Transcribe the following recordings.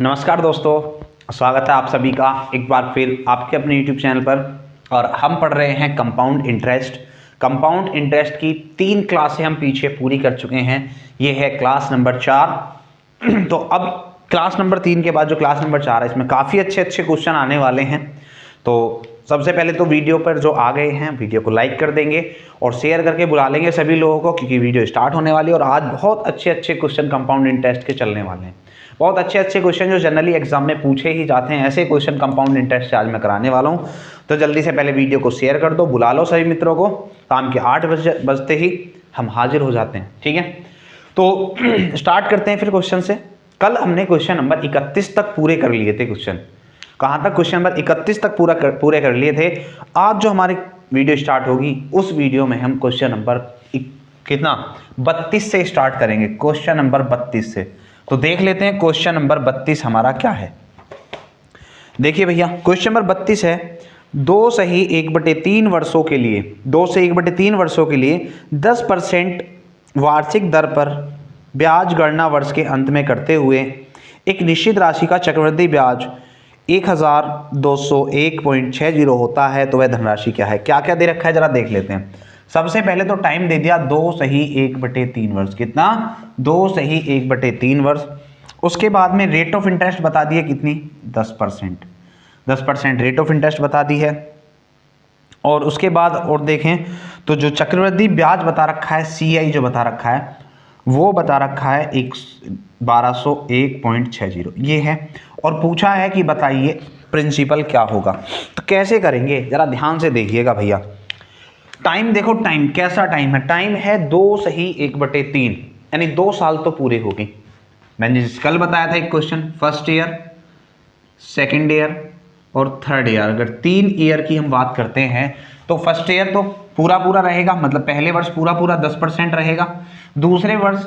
नमस्कार दोस्तों, स्वागत है आप सभी का एक बार फिर आपके अपने YouTube चैनल पर। और हम पढ़ रहे हैं कंपाउंड इंटरेस्ट। कंपाउंड इंटरेस्ट की 3 क्लासें हम पीछे पूरी कर चुके हैं। ये है क्लास नंबर 4। तो अब क्लास नंबर 3 के बाद जो क्लास नंबर 4 है, इसमें काफ़ी अच्छे क्वेश्चन आने वाले हैं। तो सबसे पहले तो वीडियो पर जो आ गए हैं, वीडियो को लाइक कर देंगे और शेयर करके बुला लेंगे सभी लोगों को, क्योंकि वीडियो स्टार्ट होने वाली है। और आज बहुत अच्छे क्वेश्चन कंपाउंड इंटरेस्ट के चलने वाले हैं। बहुत अच्छे क्वेश्चन जो जनरली एग्जाम में पूछे ही जाते हैं, ऐसे क्वेश्चन कंपाउंड इंटरेस्ट से आज मैं कराने वाला हूं। तो जल्दी से पहले वीडियो को शेयर कर दो, बुला लो सभी मित्रों को। शाम के 8 बजते ही हम हाजिर हो जाते हैं, ठीक है। तो स्टार्ट करते हैं फिर क्वेश्चन से। कल हमने क्वेश्चन नंबर 31 तक पूरे कर लिए थे। क्वेश्चन कहाँ तक? क्वेश्चन नंबर 31 तक पूरे कर लिए थे। आज जो हमारी वीडियो स्टार्ट होगी, उस वीडियो में हम क्वेश्चन नंबर कितना 32 से स्टार्ट करेंगे। क्वेश्चन नंबर 32 से। तो देख लेते हैं क्वेश्चन नंबर 32 हमारा क्या है। देखिए भैया, क्वेश्चन नंबर 32 है 2 सही 1/3 वर्षों के लिए 2 से 1/3 वर्षों के लिए 10% वार्षिक दर पर ब्याज गणना वर्ष के अंत में करते हुए एक निश्चित राशि का चक्रवृद्धि ब्याज 1201.60 होता है, तो वह धनराशि क्या है? क्या क्या दे रखा है जरा देख लेते हैं। सबसे पहले तो टाइम दे दिया 2 सही 1/3 वर्ष। कितना? 2 सही 1/3 वर्ष। उसके बाद में रेट ऑफ इंटरेस्ट बता दिए कितनी? 10%। 10% रेट ऑफ इंटरेस्ट बता दी है। और उसके बाद और देखें तो जो चक्रवृद्धि ब्याज बता रखा है, CI जो बता रखा है, वो बता रखा है 1201.60 ये है। और पूछा है कि बताइए प्रिंसिपल क्या होगा। तो कैसे करेंगे जरा ध्यान से देखिएगा भैया। टाइम देखो, टाइम कैसा टाइम है? टाइम है 2 सही 1/3, यानी 2 साल तो पूरे हो गए। मैंने कल बताया था एक question, first year, second year और थर्ड ईयर। अगर 3 ईयर की हम बात करते हैं तो फर्स्ट ईयर तो पूरा रहेगा, मतलब पहले वर्ष पूरा 10% रहेगा। दूसरे वर्ष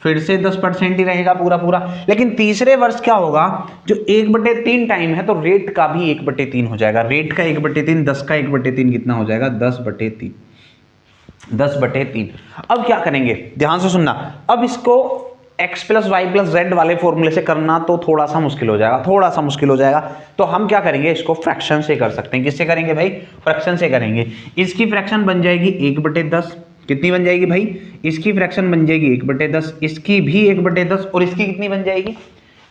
फिर से 10% ही रहेगा पूरा। लेकिन तीसरे वर्ष क्या होगा? जो 1/3 टाइम है, तो रेट का भी 1/3 हो जाएगा। रेट का 1/3, 10 का 1/3 कितना हो जाएगा? 10/3। 10/3। अब क्या करेंगे? ध्यान से सुनना। अब इसको x + y + z वाले फॉर्मूले से करना तो थोड़ा सा मुश्किल हो जाएगा। तो हम क्या करेंगे? इसको फ्रैक्शन से कर सकते हैं। किससे करेंगे भाई? फ्रैक्शन से करेंगे। इसकी फ्रैक्शन बन जाएगी 1/10। कितनी बन जाएगी भाई? इसकी फ्रैक्शन बन जाएगी 1/10, इसकी भी 1/10, और इसकी कितनी बन जाएगी?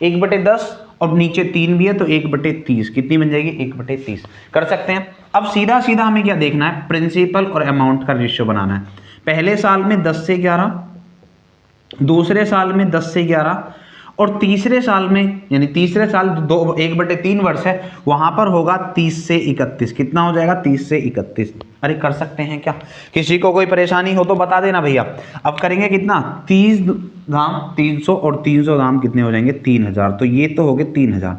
1/10, और नीचे 3 भी है तो 1/30। कितनी बन जाएगी? 1/30 कर सकते हैं। अब सीधा हमें क्या देखना है? प्रिंसिपल और अमाउंट का रेशियो बनाना है। पहले साल में 10 से 11, दूसरे साल में 10 से 11, और तीसरे साल में, यानी तीसरे साल 1/3 वर्ष है, वहां पर होगा 30 से 31। कितना हो जाएगा? 30 से 31। अरे कर सकते हैं क्या? किसी को कोई परेशानी हो तो बता देना भैया। अब करेंगे कितना? 30 दाम 300, और 300 दाम कितने हो जाएंगे? 3000। तो ये तो हो गए 3000।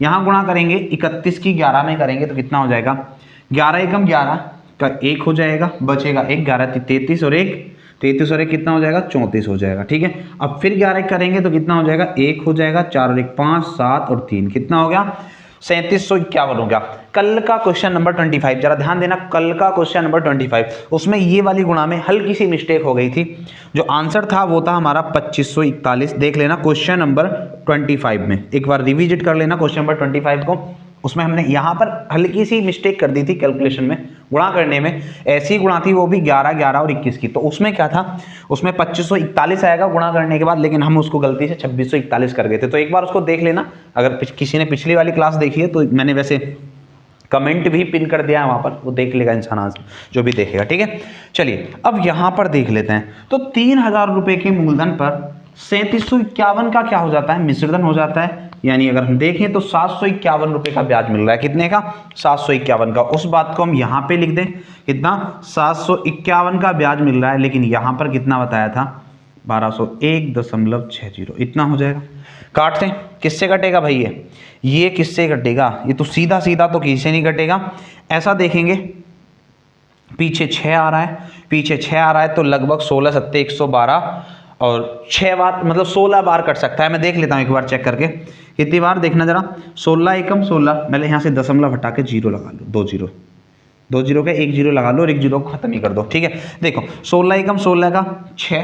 यहां गुणा करेंगे 31 की 11 में करेंगे तो कितना हो जाएगा? 11 एकम 11 का 1 हो जाएगा, बचेगा 1, 11 33, और 1 33, और 1 कितना हो जाएगा? 34 हो जाएगा, ठीक है। अब फिर 11 करेंगे तो कितना हो जाएगा? 1 हो जाएगा, 4 और 1 5, 7 और 3 कितना हो गया? 3751 हो गया। कल का क्वेश्चन नंबर 25, जरा ध्यान देना। कल का क्वेश्चन नंबर 25, उसमें ये वाली गुणा में हल्की सी मिस्टेक हो गई थी। जो आंसर था वो था हमारा 2541। देख लेना क्वेश्चन नंबर 25 में, एक बार रिविजिट कर लेना क्वेश्चन नंबर 25 को। उसमें हमने यहाँ पर हल्की सी मिस्टेक कर दी थी कैलकुलेशन में, गुणा करने में। ऐसी गुणा थी वो भी 11, 11 और 21 की। तो उसमें क्या था? उसमें 2541 आएगा गुणा करने के बाद, लेकिन हम उसको गलती से 2641 कर गए थे। तो एक बार उसको देख लेना। अगर किसी ने पिछली वाली क्लास देखी है तो मैंने वैसे कमेंट भी पिन कर दिया है वहां पर, वो देख लेगा इंसान आज जो भी देखेगा, ठीक है। चलिए अब यहां पर देख लेते हैं। तो 3000 रुपए के मूलधन पर 3751 का क्या हो जाता है? मिश्रधन हो जाता है। यानी अगर हम देखें तो 751 रुपए का ब्याज मिल रहा है। कितने का? 751 का। उस बात को हम यहां पे लिख दें। कितना? 751 का ब्याज मिल रहा है, लेकिन यहां पर कितना बताया था? 1201.60 इतना हो जाएगा। काटते हैं। किससे कटेगा भाई? ये किससे कटेगा? ये तो सीधा तो किसी नहीं कटेगा। ऐसा देखेंगे, पीछे 6 आ रहा है, तो लगभग 16 सत्ते 112, और 6 बार मतलब 16 बार कट सकता है। मैं देख लेता हूं एक बार चेक करके कितनी बार, देखना जरा। 16 एकम 16, पहले यहां से दशमलव हटा के 0 लगा लो, 2 0 का 1 0 लगा लो, और 1 0 को खत्म ही कर दो, ठीक है। देखो 16 एकम 16 का 6,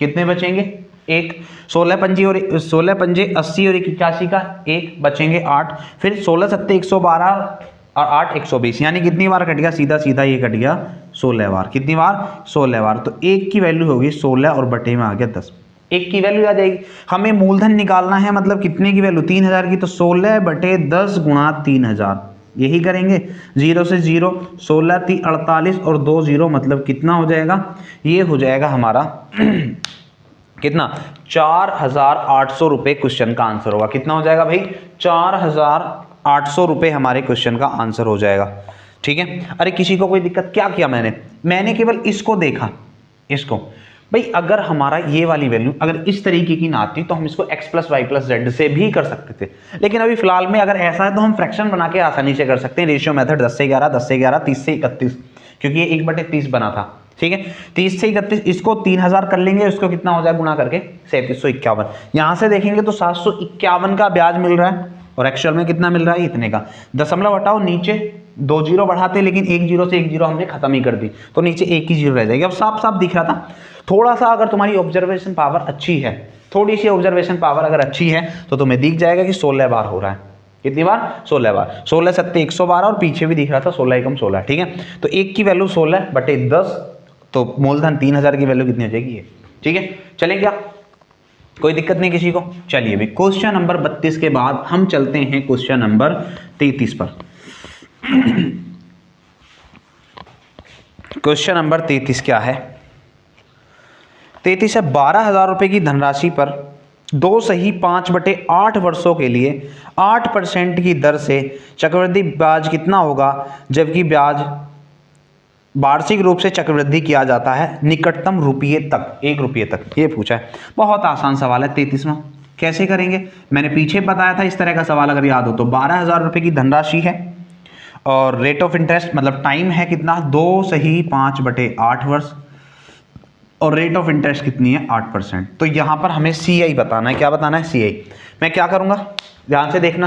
कितने बचेंगे? एक, 16 पंजी और 16 पंजे 80 और 81 का एक, बचेंगे 8, फिर 16 सत्ते 112 और 8 120, यानी कितनी बार कट गया, सीधा सीधा ये कट गया 16 बार। कितनी बार, 16 बार। तो एक की वैल्यू होगी 16 और बटे में आ गया 10, एक की वैल्यू आ जाएगी। हमें मूलधन निकालना है, मतलब कितने की वैल्यू, 3000 की, तो 16 बटे 10 गुणा 3000, यही करेंगे। 0 से 0, 16 3 48 और 2 0, मतलब कितना हो जाएगा, ये हो जाएगा हमारा कितना, 4800 रुपये क्वेश्चन का आंसर होगा। कितना हो जाएगा भाई, 4800 रुपये हमारे क्वेश्चन का आंसर हो जाएगा। ठीक है। अरे किसी को कोई दिक्कत, क्या किया मैंने केवल इसको देखा, इसको भाई, अगर हमारा ये वाली वैल्यू अगर इस तरीके की ना आती तो हम इसको x plus y plus z से भी कर सकते थे, लेकिन अभी फिलहाल में अगर ऐसा है तो हम फ्रैक्शन बना के आसानी से कर सकते हैं। रेशियो मेथड 10 से 11, 10 से 11, 30 से 31, क्योंकि ये 1/30 बना था। ठीक है, 30 से 31, इसको 3000 कर लेंगे, इसको कितना हो जाए गुणा करके 3751। यहां से देखेंगे तो 751 का ब्याज मिल रहा है और एक्चुअल में कितना मिल रहा है, इतने का। दशमलव हटाओ, नीचे 2 जीरो बढ़ाते, लेकिन 1 जीरो से 1 जीरो हमने खत्म ही कर दी, तो नीचे 1 ही जीरो रह जाएगी। अब साफ साफ दिख रहा था। थोड़ा सा अगर तुम्हारी ऑब्जर्वेशन पावर अच्छी है, थोड़ी सी ऑब्जर्वेशन पावर अगर अच्छी है तो तुम्हें दिख जाएगा कि 16 बार हो रहा है। कितनी बार, 16 बार। 16 सत्ते 112 और पीछे भी दिख रहा था 16 एकम 16। ठीक है, तो एक की वैल्यू 16 बटे 10, तो मूलधन 3000 की वैल्यू कितनी हो जाएगी ये। ठीक है, चलें क्या, कोई दिक्कत नहीं किसी को। चलिए भी क्वेश्चन नंबर 32 के बाद हम चलते हैं क्वेश्चन नंबर 33 पर। क्वेश्चन नंबर 33 क्या है, 33 है, 12,000 रुपए की धनराशि पर 2 सही 5/8 वर्षों के लिए 8% की दर से चक्रवृद्धि ब्याज कितना होगा, जबकि ब्याज वार्षिक रूप से चक्रवृद्धि किया जाता है निकटतम रुपये तक, 1 रुपये तक। ये पूछा है, बहुत आसान सवाल है 33वां। कैसे करेंगे, मैंने पीछे बताया था इस तरह का सवाल अगर याद हो तो। 12,000 रुपए की धनराशि है और रेट ऑफ इंटरेस्ट मतलब टाइम है कितना, 2 सही 5/8 वर्ष, और रेट ऑफ इंटरेस्ट कितनी है, 8%। तो यहां पर हमें CI बताना है। क्या बताना है, CI। मैं क्या करूंगा, ध्यान से देखना,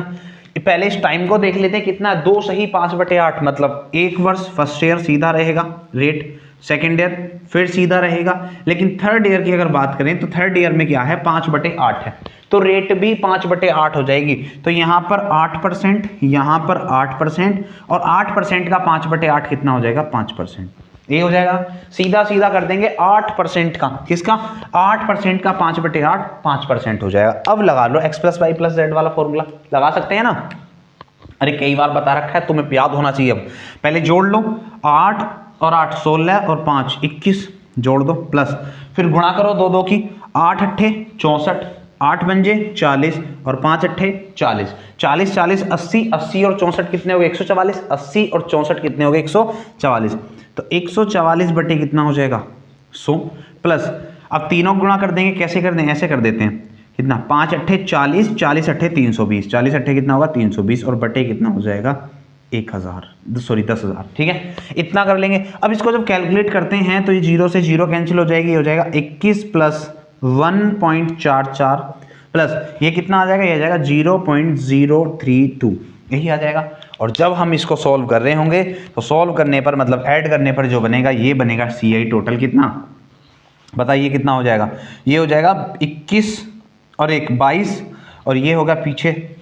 पहले इस टाइम को देख लेते हैं कितना है, 2 सही 5/8, मतलब 1 वर्ष फर्स्ट ईयर सीधा रहेगा रेट, सेकेंड ईयर फिर सीधा रहेगा, लेकिन थर्ड ईयर की अगर बात करें तो थर्ड ईयर में क्या है, 5/8 है, तो रेट भी 5/8 हो जाएगी। तो यहाँ पर 8%, यहाँ पर 8%, और 8% का 5/8 कितना हो जाएगा, 5%। ये हो जाएगा, सीधा सीधा कर देंगे 8% का, किसका, 8% का 5/8, 5% हो जाएगा। अब लगा लो x plus y plus z वाला फॉर्मूला, लगा सकते हैं ना। अरे कई बार बता रखा है, तुम्हें याद होना चाहिए। अब पहले जोड़ लो, 8 और 8 16 और 5 21, जोड़ दो, प्लस फिर गुणा करो 2 2 की, 8 अट्ठे 64, 8 पंजे 40 और 5 अट्ठे 40, 40 40 80, 80 और 64 कितने हो गए, 144, 80 और 64 कितने हो गए, 144। तो 144 बटे कितना हो जाएगा, 100, प्लस अब तीनों गुणा कर देंगे, कैसे कर देंगे, ऐसे कर देते हैं, कितना, 5 अट्ठे 40, 40 अट्ठे 320, 40 अट्ठे कितना होगा 320, और बटे कितना हो जाएगा 10,000। ठीक है, इतना कर लेंगे। अब इसको जब कैलकुलेट करते हैं तो ये 0 से 0 कैंसिल हो जाएगी, हो जाएगा 21 प्लस 1.44 प्लस ये कितना आ जाएगा, ये आ जाएगा 0.032, यही आ जाएगा। और जब हम इसको सॉल्व कर रहे होंगे तो सॉल्व करने पर मतलब ऐड करने पर जो बनेगा ये बनेगा CI टोटल कितना, बताइए कितना हो जाएगा, ये हो जाएगा 21 और 1 22, और ये होगा पीछे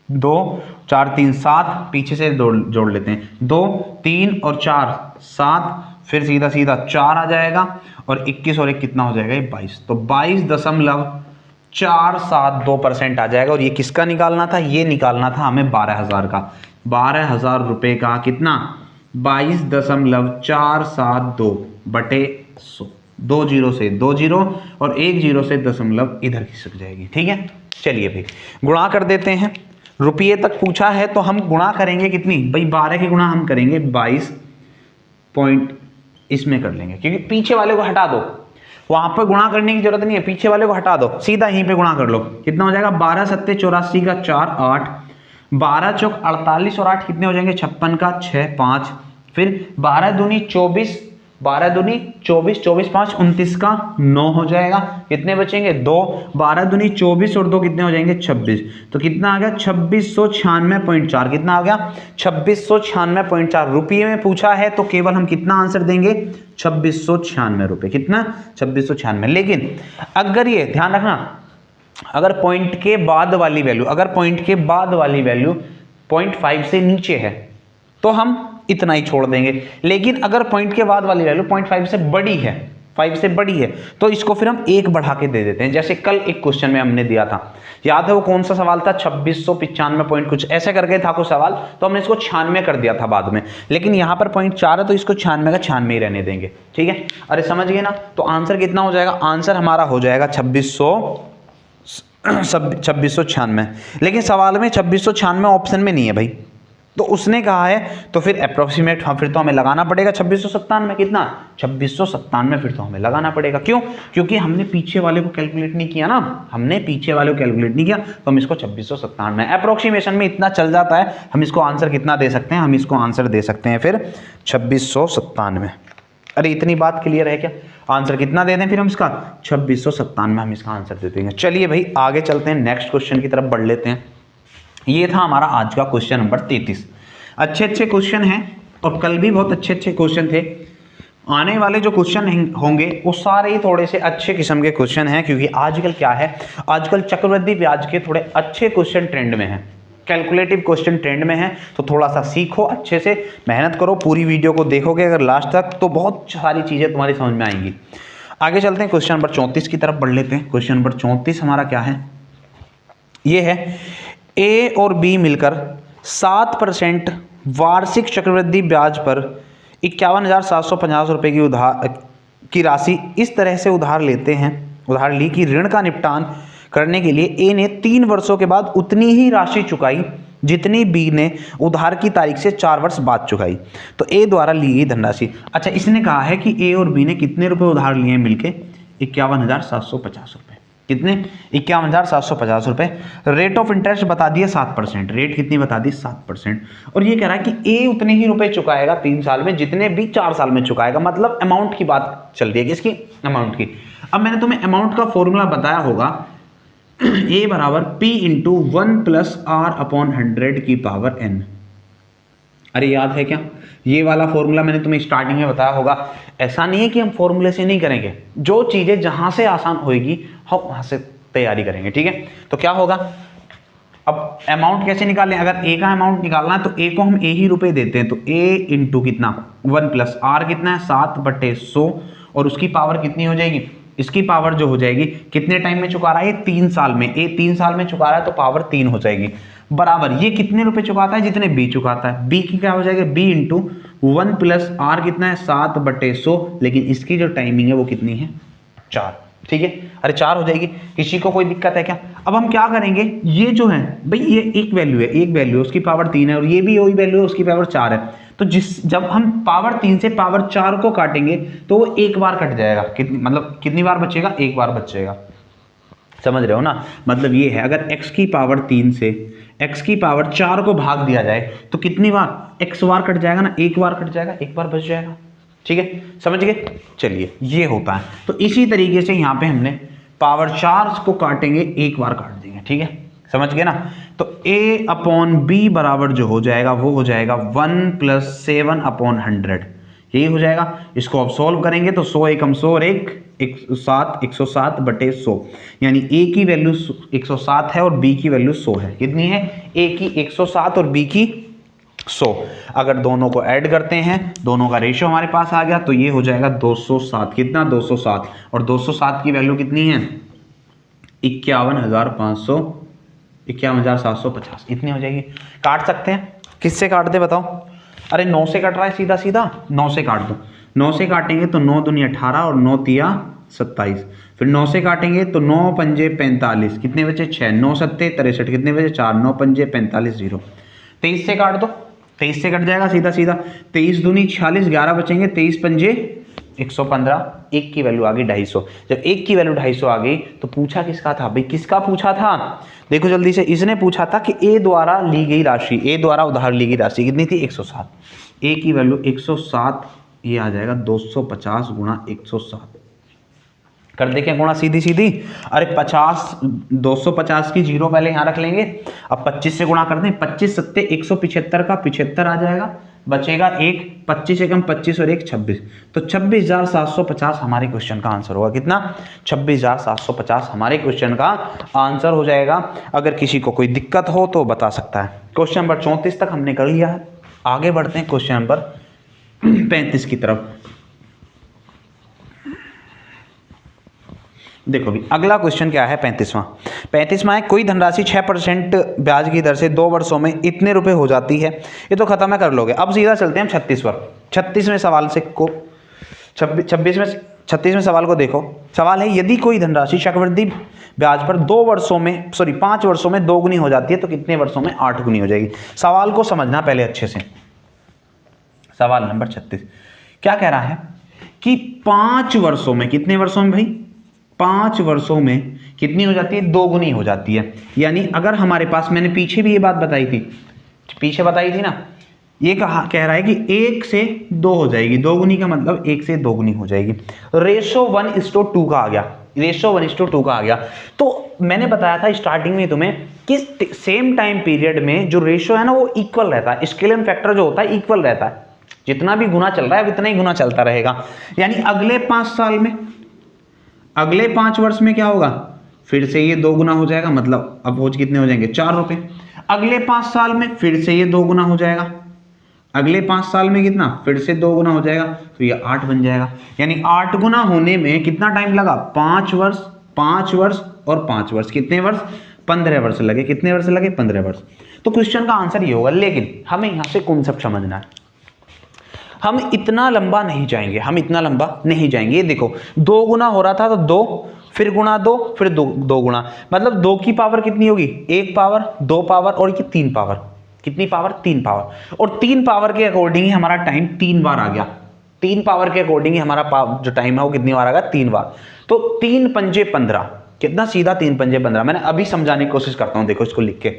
2 4 3 7, पीछे से जोड़ लेते हैं, 2 3 और 4 7, फिर सीधा सीधा 4 आ जाएगा, और 21 और 1 कितना हो जाएगा, ये 22, तो 22.472% आ जाएगा। और ये किसका निकालना था, ये निकालना था हमें 12,000 का, 12,000 रुपये का कितना, 22.472 बटे 100, 2 जीरो से 2 जीरो और 1 जीरो से दशमलव इधर खिसक जाएगी। ठीक है, चलिए भाई गुणा कर देते हैं। रुपये तक पूछा है तो हम गुणा करेंगे कितनी, भाई 12 के गुणा हम करेंगे 22 पॉइंट, इसमें कर लेंगे, क्योंकि पीछे वाले को हटा दो, वहां पर गुणा करने की जरूरत नहीं है, पीछे वाले को हटा दो, सीधा यहीं पे गुणा कर लो। कितना हो जाएगा, 12 सत्ते 84 का 4 8, 12 चौक 48 और 8 कितने हो जाएंगे, 56 का 6 5, फिर 12 दूनी 24 12 दूनी 24, 24 5 29 का 9 हो जाएगा। कितने बचेंगे 2, 12 दूनी 24 और 2 कितने हो जाएंगे 26। तो कितना आ गया 2696.4। कितना आ गया 2696.4 रुपये में पूछा है तो केवल हम कितना आंसर देंगे 2696 रुपये। कितना 2696। लेकिन अगर ये ध्यान रखना, अगर पॉइंट के बाद वाली वैल्यू, अगर पॉइंट के बाद वाली वैल्यू 0.5 से नीचे है तो हम इतना ही छोड़ देंगे। लेकिन अगर पॉइंट के बाद वाली वैल्यू 0.5 से बड़ी है, 5 से बड़ी है, तो इसको फिर हम 1 बढ़ा के दे देते हैं। जैसे कल एक क्वेश्चन में हमने दिया था, याद है वो कौन सा सवाल था, 2695 पॉइंट कुछ ऐसे करके था कुछ सवाल, तो हमने इसको 96 कर दिया था बाद में। लेकिन यहाँ पर 0.4 है तो इसको 96 का 96 ही रहने देंगे। ठीक है, अरे समझ गए ना। तो आंसर कितना हो जाएगा, आंसर हमारा हो जाएगा 2696। लेकिन सवाल में 2696 ऑप्शन में नहीं है भाई, तो उसने कहा है तो फिर अप्रोक्सीमेट फिर तो हमें लगाना पड़ेगा 2697। कितना 2697 फिर तो हमें लगाना पड़ेगा। क्यों, क्योंकि हमने पीछे वाले को कैलकुलेट नहीं किया ना, हमने पीछे वाले को कैलकुलेट नहीं किया, तो हम इसको 2697 अप्रोक्सीमेशन में इतना चल जाता है। हम इसको आंसर कितना दे सकते हैं, हम इसको आंसर दे सकते हैं फिर 2697। अरे इतनी बात क्लियर है क्या, आंसर कितना दे दें फिर हम इसका 2697 हम इसका आंसर दे देंगे। चलिए भाई आगे चलते हैं, नेक्स्ट क्वेश्चन की तरफ बढ़ लेते हैं। ये था हमारा आज का क्वेश्चन नंबर 33। अच्छे अच्छे क्वेश्चन हैं और कल भी बहुत अच्छे अच्छे क्वेश्चन थे। आने वाले जो क्वेश्चन होंगे वो सारे ही थोड़े से अच्छे किस्म के क्वेश्चन हैं, क्योंकि आजकल क्या है, आजकल चक्रवृद्धि ब्याज के थोड़े अच्छे क्वेश्चन ट्रेंड में हैं, कैलकुलेटिव क्वेश्चन ट्रेंड में है। तो थोड़ा सा सीखो, अच्छे से मेहनत करो, पूरी वीडियो को देखोगे अगर लास्ट तक तो बहुत सारी चीज़ें तुम्हारी समझ में आएंगी। आगे चलते हैं, क्वेश्चन नंबर 34 की तरफ बढ़ लेते हैं। क्वेश्चन नंबर 34 हमारा क्या है, ये है ए और बी मिलकर 7% वार्षिक चक्रवृद्धि ब्याज पर 51,750 रुपये की राशि इस तरह से उधार लेते हैं, उधार ली कि ऋण का निपटान करने के लिए ए ने 3 वर्षों के बाद उतनी ही राशि चुकाई जितनी बी ने उधार की तारीख से 4 वर्ष बाद चुकाई। तो ए द्वारा ली गई धनराशि। अच्छा, इसने कहा है कि ए और बी ने कितने रुपए उधार लिए हैं मिलके 51,750 रुपये। कितने 51,750 रुपये। रेट ऑफ इंटरेस्ट बता दिया 7%, रेट कितनी बता दी 7%। और ये कह रहा है कि ए उतने ही रुपए चुकाएगा 3 साल में जितने बी 4 साल में चुकाएगा। मतलब अमाउंट की बात चल रही है, किसकी, अमाउंट की। अब मैंने तुम्हें अमाउंट का फॉर्मूला बताया होगा, ए बराबर P इंटू 1+R/100 की पावर n। अरे याद है क्या, ये वाला फॉर्मूला मैंने तुम्हें स्टार्टिंग में बताया होगा। ऐसा नहीं है कि हम फॉर्मूले से नहीं करेंगे, जो चीजें जहां से आसान होगी हम वहां से तैयारी करेंगे। ठीक है, तो क्या होगा, अब अमाउंट कैसे निकालें, अगर ए का अमाउंट निकालना है तो ए को हम ए ही रुपए देते हैं, तो ए इंटू कितना 1+R कितना है 7/100 और उसकी पावर कितनी हो जाएगी, इसकी पावर जो हो जाएगी कितने टाइम में चुका रहा है, 3 साल में। ए 3 साल में चुका रहा है तो पावर 3 हो जाएगी, बराबर ये कितने रुपए चुकाता है, जितने बी चुकाता है। बी की क्या हो जाएगा, बी इंटू 1+R कितना है 7/100, लेकिन इसकी जो टाइमिंग है वो कितनी है 4। ठीक है, अरे 4 हो जाएगी, किसी को कोई दिक्कत है क्या। अब हम क्या करेंगे, ये जो है भाई ये एक वैल्यू है, एक वैल्यू है उसकी पावर 3 है और ये भी वही वैल्यू है उसकी पावर 4 है। तो जब हम पावर 3 से पावर 4 को काटेंगे तो वो एक बार कट जाएगा, मतलब कितनी बार बचेगा, एक बार बचेगा। समझ रहे हो ना, मतलब ये है अगर x की पावर 3 से x की पावर 4 को भाग दिया जाए तो कितनी बार, x बार कट जाएगा ना, एक बार कट जाएगा, एक बार बच जाएगा। ठीक है, समझ गए। चलिए ये होता है, तो इसी तरीके से यहाँ पे हमने पावर 4 को काटेंगे, एक बार काट देंगे। ठीक है, समझ गए ना। तो a/b बराबर जो हो जाएगा वो हो जाएगा 1+7/100, यही हो जाएगा। इसको अब सॉल्व करेंगे तो 100 एकम 100 और 107/100, यानी a की वैल्यू 107 है और b की वैल्यू 100 है। कितनी है, a की 107 और b की 100। अगर दोनों को ऐड करते हैं, दोनों का रेशियो हमारे पास आ गया तो ये हो जाएगा 207। कितना 207, और 207 की वैल्यू कितनी है 51,750, इतनी हो जाएगी। काट सकते हैं, किससे काट दे बताओ, अरे 9 से कट रहा है सीधा सीधा, 9 से काट दो। 9 से काटेंगे तो 9 दूनी 18 और 9 तिया 27, फिर 9 से काटेंगे तो 9 पंजे 45, कितने बचे 6, 9 सत्ते 63, कितने बचे 4, 9 पंजे 45, 0। 23 से काट दो, 23 से कट जाएगा सीधा सीधा, 23 दूनी 46, 11 बचेंगे, 23 पंजे 115, एक की वैल्यू आ गई 250। जब एक की वैल्यू 250 आ गई तो पूछा किसका था भाई, किसका पूछा था, देखो जल्दी से, इसने पूछा था कि ए द्वारा ली गई राशि, ए द्वारा उधार ली गई राशि कितनी थी 107। ए की वैल्यू 107 ये आ जाएगा 250 गुणा 107। कर दे क्या गुणा सीधी सीधी, अरे 50 250 की जीरो पहले यहाँ रख लेंगे, अब 25 से गुणा कर दें, 25 सत्ते 175 का 75 आ जाएगा, बचेगा एक, 25 एकम 25 और 1 26, तो 26,750 हमारे क्वेश्चन का आंसर होगा। कितना? 26,750 हमारे क्वेश्चन का आंसर हो जाएगा। अगर किसी को कोई दिक्कत हो तो बता सकता है। क्वेश्चन नंबर 34 तक हमने कर लिया है, आगे बढ़ते हैं क्वेश्चन नंबर 35 की तरफ। देखो भी अगला क्वेश्चन क्या है, 35वां है, कोई धनराशि 6% ब्याज की दर से 2 वर्षों में इतने रुपए हो जाती है। ये तो खत्म है, कर लोगे। अब सीधा चलते हैं हम 36 पर। 36वें सवाल से को 36वें सवाल को देखो। सवाल है, यदि कोई धनराशि चक्रवृद्धि ब्याज पर 5 वर्षों में 2 गुनी हो जाती है तो कितने वर्षों में 8 गुनी हो जाएगी। सवाल को समझना पहले अच्छे से। सवाल नंबर 36 क्या कह रहा है कि 5 वर्षों में, कितने वर्षों में भाई? 5 वर्षों में कितनी हो जाती है? 2 गुनी हो जाती है। यानी अगर हमारे पास, मैंने पीछे भी ये बात बताई थी ना, ये कह रहा है कि 1 से 2 हो जाएगी। 2 गुनी का मतलब 1 से 2 गुनी हो जाएगी। रेशो 1:2 का आ गया, रेशो 1:2 का आ गया। तो मैंने बताया था स्टार्टिंग में तुम्हें कि सेम टाइम पीरियड में जो रेशो है ना वो इक्वल रहता है। स्केलियन फैक्टर जो होता है इक्वल रहता है, जितना भी गुना चल रहा है उतना ही गुना चलता रहेगा। यानी अगले 5 साल में, अगले 5 वर्ष में क्या होगा? फिर से ये 2 गुना हो जाएगा, मतलब अब वो कितने हो जाएंगे? 4 रुपए। अगले 5 साल में फिर से ये 2 गुना हो जाएगा, अगले 5 साल में कितना? फिर से 2 गुना हो जाएगा, तो ये 8 बन जाएगा। यानी 8 गुना होने में कितना टाइम लगा? 5 वर्ष, 5 वर्ष और 5 वर्ष। कितने वर्ष? 15 वर्ष लगे। कितने वर्ष लगे? 15 वर्ष। तो क्वेश्चन का आंसर ये होगा। लेकिन हमें यहां से कॉन्सेप्ट समझना है, हम इतना लंबा नहीं जाएंगे। ये देखो 2 गुना हो रहा था तो 2, फिर गुणा 2, फिर 2 गुणा, मतलब 2 की पावर कितनी होगी? 1 पावर, 2 पावर और ये 3 पावर। कितनी पावर? 3 पावर। और 3 पावर के अकॉर्डिंग ही हमारा टाइम 3 बार आ गया। 3 पावर के अकॉर्डिंग ही हमारा जो टाइम है वो कितनी बार आ गया? 3 बार। तो 3 पंजे 15, कितना? सीधा 3 पंजे 15। मैंने अभी समझाने की कोशिश करता हूं, देखो इसको लिख के।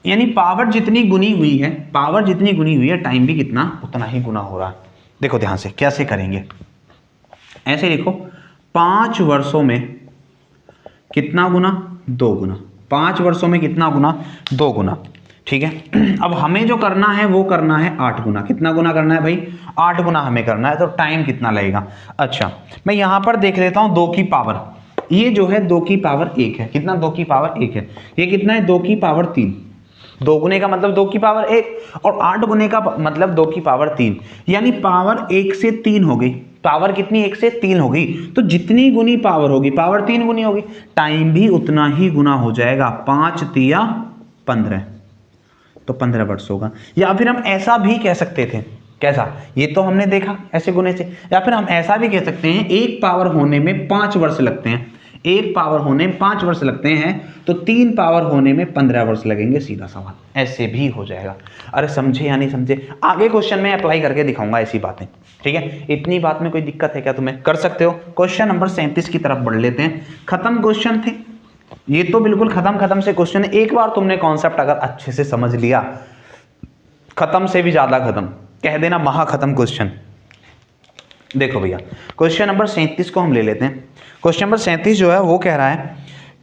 यानी पावर जितनी गुनी हुई है, टाइम भी कितना? उतना ही गुना हो रहा है। देखो ध्यान से कैसे करेंगे, ऐसे देखो, 5 वर्षों में कितना गुना? 2 गुना। 5 वर्षों में कितना गुना? 2 गुना। ठीक है। अब हमें जो करना है वो करना है 8 गुना। कितना गुना करना है भाई? 8 गुना हमें करना है। तो टाइम कितना लगेगा? अच्छा, मैं यहां पर देख लेता हूं 2 की पावर। ये जो है 2 की पावर 1 है। कितना? 2 की पावर 1 है। ये कितना है? 2 की पावर 3। 2 गुने का मतलब 2 की पावर 1 और 8 गुने का मतलब 2 की पावर 3। यानी पावर 1 से 3 हो गई। पावर कितनी? 1 से 3 हो गई। तो जितनी गुनी पावर होगी, पावर 3 गुनी होगी, टाइम भी उतना ही गुना हो जाएगा। 5 तिया 15, तो 15 वर्ष होगा। या फिर हम ऐसा भी कह सकते थे, कैसा? ये तो हमने देखा ऐसे गुने से। या फिर हम ऐसा भी कह सकते हैं, 1 पावर होने में 5 वर्ष लगते हैं। 1 पावर होने में 5 वर्ष लगते हैं, तो 3 पावर होने में 15 वर्ष लगेंगे। सीधा सवाल ऐसे भी हो जाएगा। अरे समझे या नहीं समझे? आगे क्वेश्चन में अप्लाई करके दिखाऊंगा ऐसी बातें। ठीक है, इतनी बात में कोई दिक्कत है क्या तुम्हें? कर सकते हो। क्वेश्चन नंबर 37 की तरफ बढ़ लेते हैं। खत्म क्वेश्चन थे ये, तो बिल्कुल खत्म से क्वेश्चन है। एक बार तुमने कॉन्सेप्ट अगर अच्छे से समझ लिया, खत्म से भी ज्यादा खत्म, कह देना महा खत्म क्वेश्चन। देखो भैया, क्वेश्चन नंबर 37 को हम ले लेते हैं। क्वेश्चन नंबर 37 जो है वो कह रहा है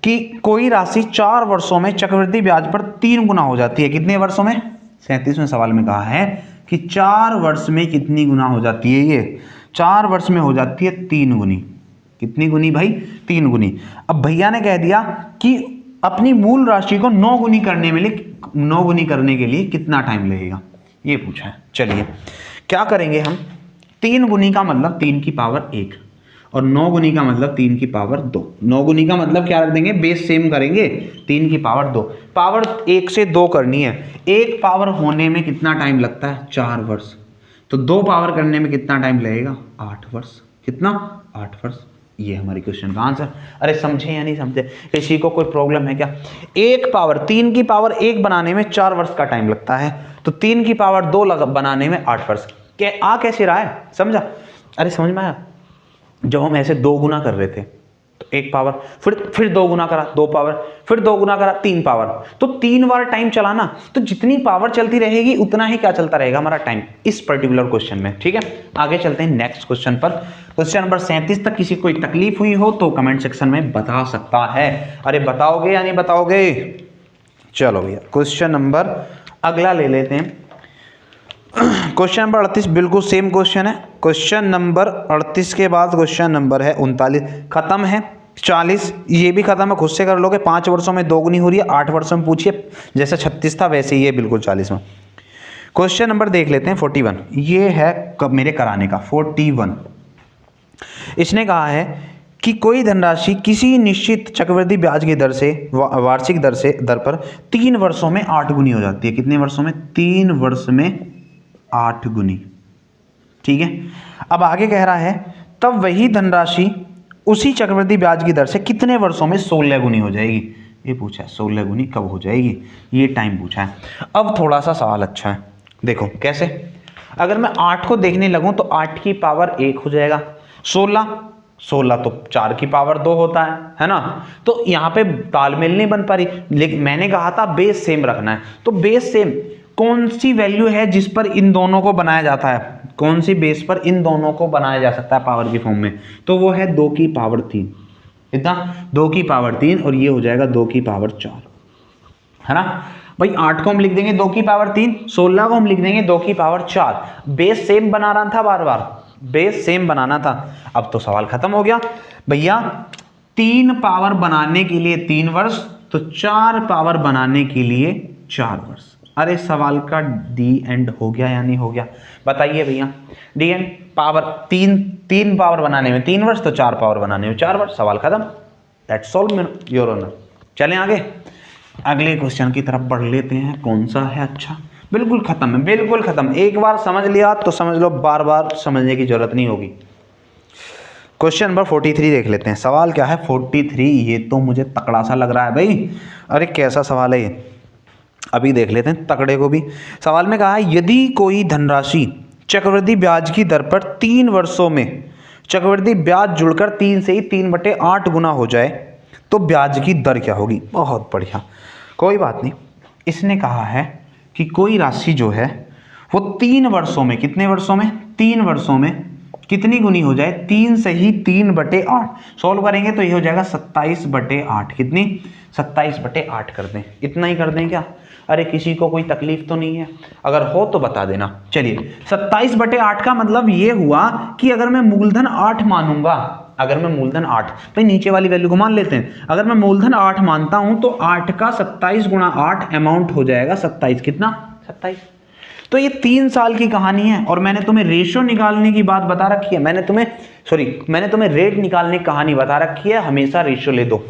कि कोई राशि 4 वर्षों में चक्रवृद्धि ब्याज पर 3 गुना हो जाती है। कितने वर्षों में? 37वें सवाल में कहा है कि 4 वर्ष में कितनी गुना हो जाती है? ये 4 वर्ष में हो जाती है 3 गुनी। कितनी गुनी भाई? 3 गुनी। अब भैया ने कह दिया कि अपनी मूल राशि को 9 गुनी करने के लिए कितना टाइम लगेगा, ये पूछा है। चलिए क्या करेंगे हम? 3 गुनी का मतलब 3 की पावर 1 और 9 गुनी का मतलब 3 की पावर 2। 9 गुनी का मतलब क्या रख देंगे? बेस सेम करेंगे, 3 की पावर 2। पावर 1 से 2 करनी है। 1 पावर होने में कितना टाइम लगता है? 4 वर्ष। तो 2 पावर करने में कितना टाइम लगेगा? 8 वर्ष। कितना? 8 वर्ष। ये हमारी क्वेश्चन का आंसर। अरे समझे या नहीं समझे? किसी को कोई प्रॉब्लम है क्या? 1 पावर 3 की पावर 1 बनाने में 4 वर्ष का टाइम लगता है, तो 3 की पावर 2 बनाने में 8 वर्ष। कैसे रहा है? समझा? अरे समझ में आया? जब हम ऐसे 2 गुना कर रहे थे, तो 1 पावर, फिर 2 गुना करा 2 पावर, फिर 2 गुना करा 3 पावर। तो 3 बार टाइम चलाना, तो जितनी पावर चलती रहेगी उतना ही क्या चलता रहेगा हमारा टाइम इस पर्टिकुलर क्वेश्चन में। ठीक है, आगे चलते हैं नेक्स्ट क्वेश्चन पर। क्वेश्चन नंबर 37 तक किसी को कोई तकलीफ हुई हो तो कमेंट सेक्शन में बता सकता है। अरे बताओगे या नहीं बताओगे? चलो भैया क्वेश्चन नंबर अगला ले लेते हैं। क्वेश्चन नंबर 38 बिल्कुल सेम क्वेश्चन है। क्वेश्चन नंबर 38 के बाद क्वेश्चन नंबर है 39, खत्म है। 40 ये भी खत्म है, खुद से कर लोगे। 5 वर्षों में 2 गुनी हो रही है, 8 वर्षों में पूछिए, जैसे 36 था वैसे ही ये बिल्कुल 40 में। क्वेश्चन नंबर देख लेते हैं 41, ये है कब मेरे कराने का 41। इसने कहा है कि कोई धनराशि किसी निश्चित चक्रवृद्धि ब्याज की दर से वार्षिक दर पर 3 वर्षों में 8 गुनी हो जाती है। कितने वर्षों में? 3 वर्ष में 8 गुनी। ठीक है, अब आगे कह रहा है तब वही धनराशि उसी चक्रवृद्धि ब्याज की दर से कितने वर्षों में 16 गुनी हो जाएगी। ये पूछा है 16 गुनी कब हो जाएगी, ये टाइम पूछा है। अब थोड़ा सा सवाल अच्छा है, देखो कैसे। अगर मैं 8 को देखने लगूं तो 8 की पावर 1 हो जाएगा, 16 तो 4 की पावर 2 होता है ना। तो यहाँ पे तालमेल नहीं बन पा रही, लेकिन मैंने कहा था बेस सेम रखना है। तो बेस सेम कौन सी वैल्यू है जिस पर इन दोनों को बनाया जाता है, कौन सी बेस पर इन दोनों को बनाया जा सकता है पावर की फॉर्म में? तो वो है 2 की पावर 3। इतना 2 की पावर 3 और ये हो जाएगा 2 की पावर 4, है ना भाई। 8 को हम लिख देंगे 2 की पावर 3, 16 को हम लिख देंगे 2 की पावर 4। बेस सेम बना रहा था, बार बार बेस सेम बनाना था। अब तो सवाल खत्म हो गया भैया। 3 पावर बनाने के लिए 3 वर्ष, तो 4 पावर बनाने के लिए 4 वर्ष। अरे सवाल का डी एंड हो गया या नहीं हो गया? बताइए भैया। डी एंड पावर 3 पावर बनाने में 3 वर्ष, तो 4 पावर बनाने में 4 वर्ष। सवाल खत्म, दैट्स ऑल योर ऑनर। चलें आगे, अगले क्वेश्चन की तरफ बढ़ लेते हैं। कौन सा है? अच्छा बिल्कुल खत्म है, बिल्कुल खत्म। एक बार समझ लिया तो समझ लो, बार बार समझने की जरूरत नहीं होगी। क्वेश्चन नंबर 43 देख लेते हैं। सवाल क्या है 43? ये तो मुझे तकड़ा सा लग रहा है भाई। अरे कैसा सवाल है ये, अभी देख लेते हैं तकड़े को भी। सवाल में कहा है यदि कोई धनराशि चक्रवृद्धि ब्याज की दर पर 3 वर्षों में चक्रवृद्धि ब्याज जुड़कर 3 से ही 3/8 गुना हो जाए तो ब्याज की दर क्या होगी। बहुत बढ़िया, कोई बात नहीं। इसने कहा है कि कोई राशि जो है वो 3 वर्षों में, कितने वर्षों में? 3 वर्षों में कितनी गुनी हो जाए? 3 से ही 3/8। सॉल्व करेंगे तो ये हो जाएगा 27/8। कितनी? 27/8 कर दें, इतना ही कर दें क्या? अरे किसी को कोई तकलीफ तो नहीं है? अगर हो तो बता देना। चलिए 27/8 का मतलब ये हुआ कि अगर मैं मूलधन 8 मानूंगा, अगर मैं मूलधन 8, भाई नीचे वाली वैल्यू को मान लेते हैं। अगर मैं मूलधन 8 मानता हूं तो 8 का 27 गुणा 8 अमाउंट हो जाएगा 27। कितना? 27। तो ये 3 साल की कहानी है और मैंने तुम्हें रेशियो निकालने की बात बता रखी है। मैंने तुम्हें रेट निकालने की कहानी बता रखी है। हमेशा रेशियो ले दो।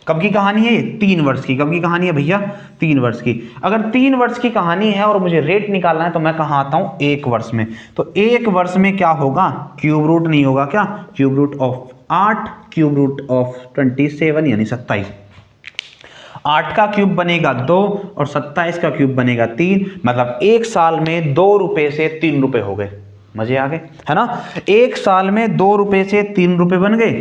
कब की कहानी है ये? 3 वर्ष की। कब की कहानी है भैया? 3 वर्ष की। अगर 3 वर्ष की कहानी है और मुझे रेट निकालना है तो मैं कहाँ आता हूँ? 1 वर्ष में। तो 1 वर्ष में क्या होगा? क्यूब रूट नहीं होगा क्या? Cube root of 8, cube root of 27 यानी 27। 8 का क्यूब बनेगा 2 और 27 का क्यूब बनेगा 3। मतलब 1 साल में 2 रुपए से 3 रुपए हो गए। मजे आ गए, है ना? 1 साल में 2 रुपए से 3 रुपए बन गए।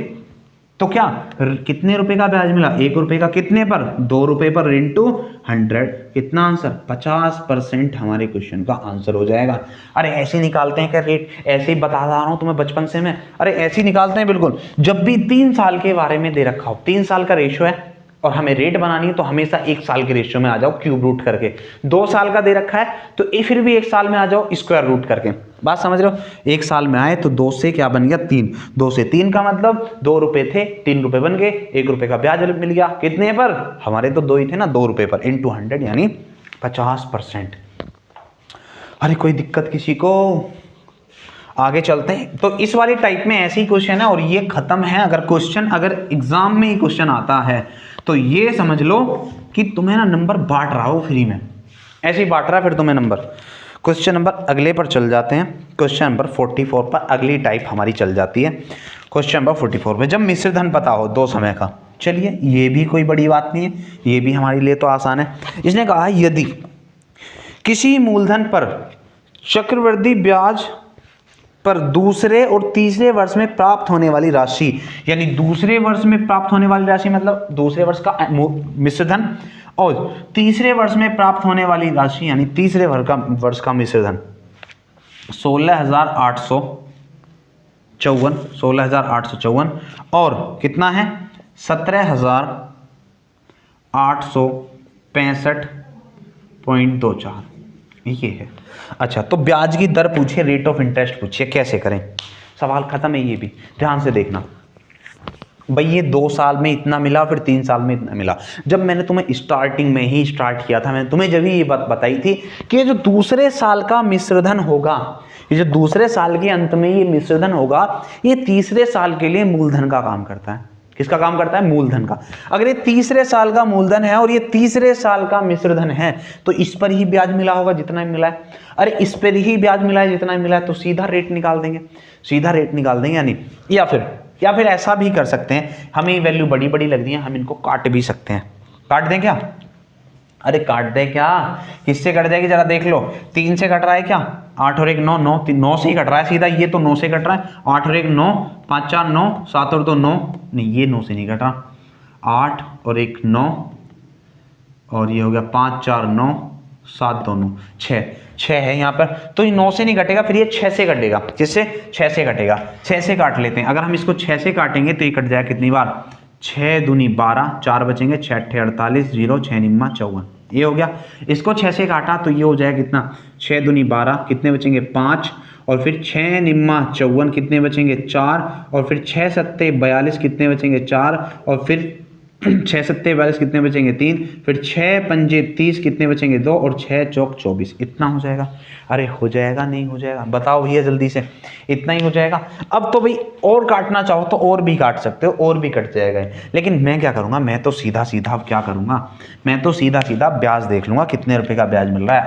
तो क्या कितने रुपए का ब्याज मिला? 1 रुपए का। कितने पर? 2 रुपए पर इंटू 100। कितना आंसर? 50% हमारे क्वेश्चन का आंसर हो जाएगा। अरे ऐसे निकालते हैं क्या रेट? ऐसे ही बता रहा हूं तुम्हें बचपन से मैं। अरे ऐसे ही निकालते हैं बिल्कुल। जब भी 3 साल के बारे में दे रखा हो, 3 साल का रेशियो है और हमें रेट बनानी है तो हमेशा 1 साल के रेशियो में आ जाओ क्यूब रूट करके। 2 साल का दे रखा है तो फिर भी 1 साल में आ जाओ स्क्वायर रूट करके। बात समझ रहे हो? 1 साल में आए तो 2 से क्या बन गया? 3। 2 से 3 का मतलब 2 रुपए थे, 3 रुपए बन गए। 1 रुपए का ब्याज मिल गया। कितने पर? हमारे तो 2 ही थे ना, 2 रुपए पर इंटू 100 यानी 50%। अरे कोई दिक्कत किसी को? आगे चलते हैं। तो इस वाली टाइप में ऐसे ही क्वेश्चन है और ये खत्म है। अगर एग्जाम में ही क्वेश्चन आता है तो ये समझ लो कि तुम्हें ना नंबर बांट रहा हो फ्री में, ऐसे ही बांट रहा है फिर तुम्हें नंबर। क्वेश्चन नंबर अगले पर चल जाते हैं। क्वेश्चन नंबर 44 पर अगली टाइप हमारी चल जाती है। क्वेश्चन नंबर 44 में जब मिश्र धन पता हो 2 समय का, चलिए ये भी कोई बड़ी बात नहीं है, ये भी हमारे लिए तो आसान है। इसने कहा यदि किसी मूलधन पर चक्रवृद्धि ब्याज पर दूसरे और तीसरे वर्ष में प्राप्त होने वाली राशि, यानी दूसरे वर्ष में प्राप्त होने वाली राशि मतलब दूसरे वर्ष का मिश्र धन, और तीसरे वर्ष में प्राप्त होने वाली राशि यानी तीसरे वर्ष का मिश्र धन 16,854 और कितना है 17,865.24 ये है। अच्छा, तो ब्याज की दर पूछिए, रेट ऑफ इंटरेस्ट पूछिए, कैसे करें? सवाल खत्म है। ये भी ध्यान से देखना भाई, ये 2 साल में इतना मिला फिर 3 साल में इतना मिला। जब मैंने तुम्हें स्टार्टिंग में ही स्टार्ट किया था, मैंने तुम्हें जब ये बात बताई थी कि ये जो दूसरे साल का मिश्रधन होगा, ये जो दूसरे साल के अंत में ये मिश्रधन होगा, ये तीसरे साल के लिए मूलधन का काम करता है। किसका काम करता है? मूलधन का। अगर ये तीसरे साल का मूलधन है और ये तीसरे साल का मिश्रधन है तो इस पर ही ब्याज मिला होगा जितना मिला है। अरे इस पर ही ब्याज मिला है जितना मिला है, तो सीधा रेट निकाल देंगे, सीधा रेट निकाल देंगे। यानी या फिर ऐसा भी कर सकते हैं, हमें ये वैल्यू बड़ी बड़ी लग रही है, हम इनको काट भी सकते हैं। काट दें क्या? अरे काट दे क्या, किससे कट जाएगी जरा देख लो। 3 से कट रहा है क्या? 8 और 1 9, 9 से ही कट रहा है सीधा, ये तो 9 से कट रहा है। 8 और 1 9, 5 4 9, 7 और 2 9, नहीं ये 9 से नहीं कट रहा। 8 और 1 9 और ये हो गया 5 4 9, 7 2 9, 6 है यहाँ पर, तो ये 9 से नहीं कटेगा, फिर ये 6 से कटेगा। किससे? 6 से कटेगा। 6 से काट लेते हैं। अगर हम इसको 6 से काटेंगे तो ये कट जाएगा कितनी बार? 6 दूनी 12, 4 बचेंगे, 6 अट्ठे 48, 0 6 निम्मा 54, ये हो गया। इसको 6 से काटा तो ये हो जाएगा कितना? 6 दूनी 12, कितने बचेंगे? 5, और फिर 6 निम्मा 54, कितने बचेंगे? 4, और फिर 6 सत्ते 42, कितने बचेंगे? 4, और फिर 6 सत्ते 42, कितने बचेंगे? 3, फिर 6 पंजे 30, कितने बचेंगे? 2, और 6 चौक 24, इतना हो जाएगा। अरे हो जाएगा नहीं हो जाएगा? बताओ भैया जल्दी से, इतना ही हो जाएगा। अब तो भाई और काटना चाहो तो और भी काट सकते हो, और भी कट जाएगा, लेकिन मैं क्या करूँगा, मैं तो सीधा सीधा अब क्या करूँगा, मैं तो सीधा सीधा ब्याज देख लूँगा कितने रुपये का ब्याज मिल रहा है।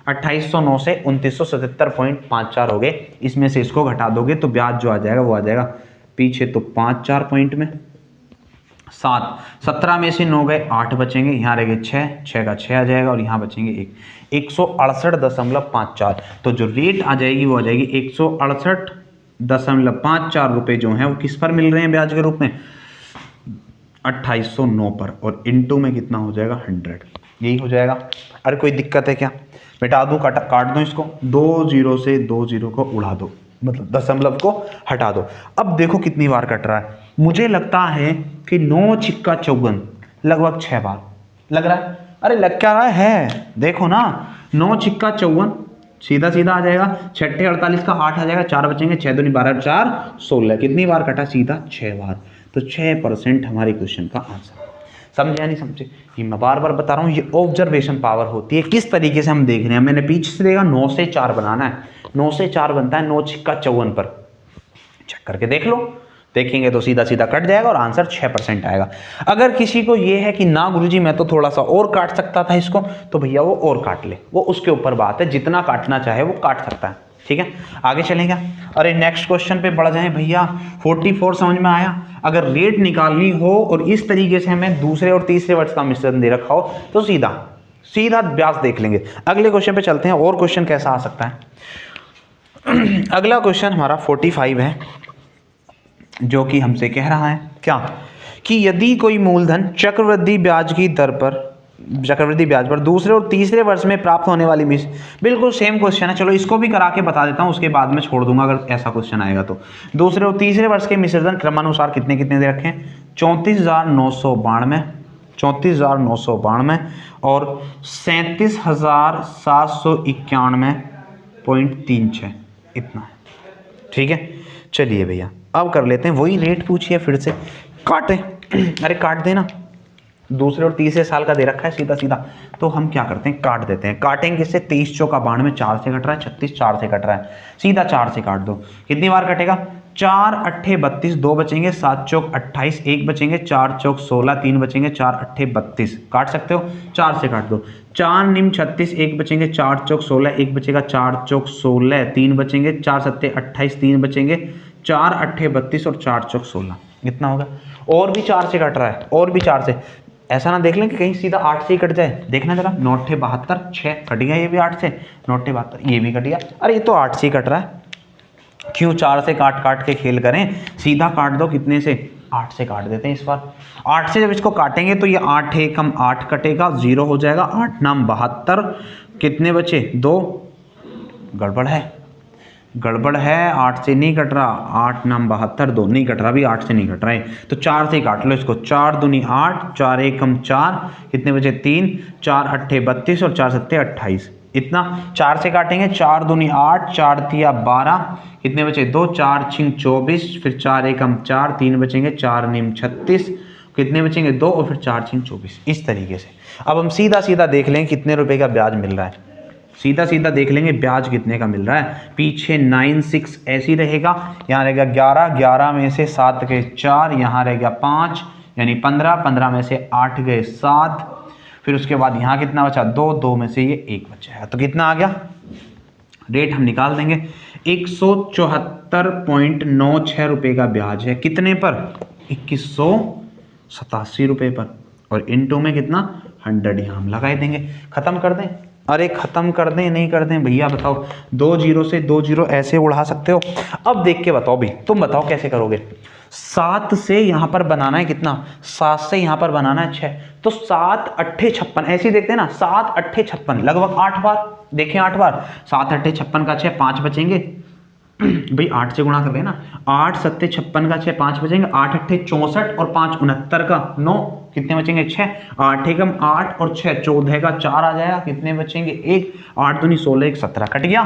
2809 से 2977.54 हो गए, इसमें से इसको घटा दोगे तो ब्याज जो आ जाएगा वो आ जाएगा पीछे तो 5 4 पॉइंट में 7, 17 में से 9 गए, 8 बचेंगे, यहाँ रह गए 6 का 6 आ जाएगा, और यहाँ बचेंगे 168.54। तो जो रेट आ जाएगी वो आ जाएगी 168.54 रुपये जो हैं वो किस पर मिल रहे हैं ब्याज के रूप में? 2809 पर, और इनटू में कितना हो जाएगा? 100, यही हो जाएगा। अरे कोई दिक्कत है क्या? मिटा दूँ, काट दो इसको, 2 0 से 2 0 को उड़ा दो, मतलब दशमलव को हटा दो। अब देखो कितनी बार कट रहा है, मुझे लगता है कि 9 छिक्का 54 लगभग 6 बार लग रहा है। अरे लग क्या रहा है, देखो ना, 9 छिक्का 54 सीधा सीधा आ जाएगा, 6 अट्ठे 48 का 8 आ जाएगा, 4 बचेंगे, 6 दूनी 12, 4 16, कितनी बार कटा? सीधा 6 बार। तो 6% हमारे क्वेश्चन का आंसर। समझे या नहीं समझे? ये मैं बार बार बता रहा हूँ, ये ऑब्जर्वेशन पावर होती है, किस तरीके से हम देख रहे हैं। मैंने पीछे से देखा 9 से 4 बनाना है, 9 से 4 बनता है 9 छिक्का 54 पर, चेक करके देख लो, देखेंगे तो सीधा सीधा कट जाएगा और आंसर 6% आएगा। अगर किसी को ये है कि ना गुरुजी मैं तो थोड़ा सा और काट सकता था इसको, तो भैया वो और काट ले, वो उसके ऊपर बात है, जितना काटना चाहे वो काट सकता है। ठीक है, आगे चलेंगे। अरे नेक्स्ट क्वेश्चन पे बढ़ जाए भैया। 44 समझ में आया? अगर रेट निकालनी हो और इस तरीके से हमें दूसरे और तीसरे वर्ष का मिश्रण दे रखा हो तो सीधा सीधा ब्याज देख लेंगे। अगले क्वेश्चन पे चलते हैं, और क्वेश्चन कैसा आ सकता है। अगला क्वेश्चन हमारा 45 है, जो कि हमसे कह रहा है क्या, कि यदि कोई मूलधन चक्रवृद्धि ब्याज पर दूसरे और तीसरे वर्ष में प्राप्त होने वाली बिल्कुल सेम क्वेश्चन है, चलो इसको भी करा के बता देता हूँ, उसके बाद में छोड़ दूंगा अगर ऐसा क्वेश्चन आएगा तो। दूसरे और तीसरे वर्ष के मिश्रण क्रमानुसार कितने कितने दे रखे हैं? 34,992 और 37,791.36 इतना है। ठीक है, चलिए भैया अब कर लेते हैं, वही रेट पूछिए फिर से, काटें। अरे काट देना, दूसरे और तीसरे साल का दे रखा है सीधा सीधा, तो हम क्या करते हैं, काट देते हैं। काटेंगे किससे? 23 चौका 92, 4 से कट रहा है, 36 4 से कट रहा है, सीधा 4 से काट दो। कितनी बार कटेगा? 4 अट्ठे 32, 2 बचेंगे, 7 चौक 28, 1 बचेंगे, 4 चौक 16, 3 बचेंगे, 4 अट्ठे 32, काट सकते हो, 4 से काट दो। 4 निम 36, 1 बचेंगे, 4 चौक 16, 1 बचेगा, 4 चौक 16, 3 बचेंगे, 4 सत्ते 28, 3 बचेंगे, 4 अट्ठे 32 और 4 चौक 16, इतना होगा। और भी 4 से कट रहा है, और भी 4 से, ऐसा ना देख लें कि कहीं सीधा 8 से ही कट जाए, देखना जरा। 9 अट्ठे 72, 6 कट गया, ये भी 8 से, 9 अट्ठे 72, ये भी कट गया। अरे ये तो 8 से ही कट रहा है, क्यों 4 से काट काट के खेल करें, सीधा काट दो, कितने से 8 से काट देते हैं इस बार। 8 से जब इसको काटेंगे तो ये 8 एकम 8 कटेगा, 0 हो जाएगा, 8 नाम 72, कितने बचे 2, गड़बड़ है, गड़बड़ है, 8 से नहीं कट रहा, 8 नाम 72, 2 नहीं कट रहा, अभी 8 से नहीं कट रहा है, तो 4 से काट लो इसको, 4 दूनी 8, 4 एकम 4, कितने बचे 3, 4 अट्ठे 32 और 4 सत्ते 28, इतना 4 से काटेंगे, 4 दूनी 8, 4 तिया 12, कितने बचे 2, 4 छिंग 24, फिर 4 एकम 4, 3 बचेंगे, 4 नीम 36, कितने बचेंगे 2 और फिर 4 छिंग 24, इस तरीके से। अब हम सीधा सीधा देख लें कितने रुपए का ब्याज मिल रहा है, सीधा सीधा देख लेंगे ब्याज कितने का मिल रहा है। पीछे 96 ऐसी रहेगा, यहाँ रहेगा 11, 11 में से 7 गए 4, यहाँ रहेगा 5 यानी 15, 15 में से 8 गए 7, फिर उसके बाद यहाँ कितना बचा 2, 2 में से ये 1 बचा है, तो कितना आ गया रेट हम निकाल देंगे, 174.96 रुपये का ब्याज है, कितने पर 2187 रुपये पर, और इनटू में कितना 100 यहाँ हम लगा देंगे। खत्म कर दें, अरे खत्म कर दें, नहीं कर दें भैया बताओ, 2 जीरो से 2 जीरो ऐसे उड़ा सकते हो। अब देख के बताओ भाई, तुम बताओ कैसे करोगे। 7 से यहाँ पर बनाना है कितना, 7 से यहाँ पर बनाना है 6, तो 7 अट्ठे 56 ऐसे ही देखते हैं ना, 7 अट्ठे 56 लगभग 8 बार, देखें 8 बार, 7 अट्ठे 56 का 6 5 बचेंगे भाई, 8 से गुणा कर लेना, 8 सत्ते 56 का 6 5 बचेंगे, 8 अट्ठे 64 और 5 69 का 9, कितने बचेंगे 6, 8 एकम 8 और 6 14 का 4 आ जाएगा, कितने बचेंगे 1, 8 दूनी 16 1 17 कट गया,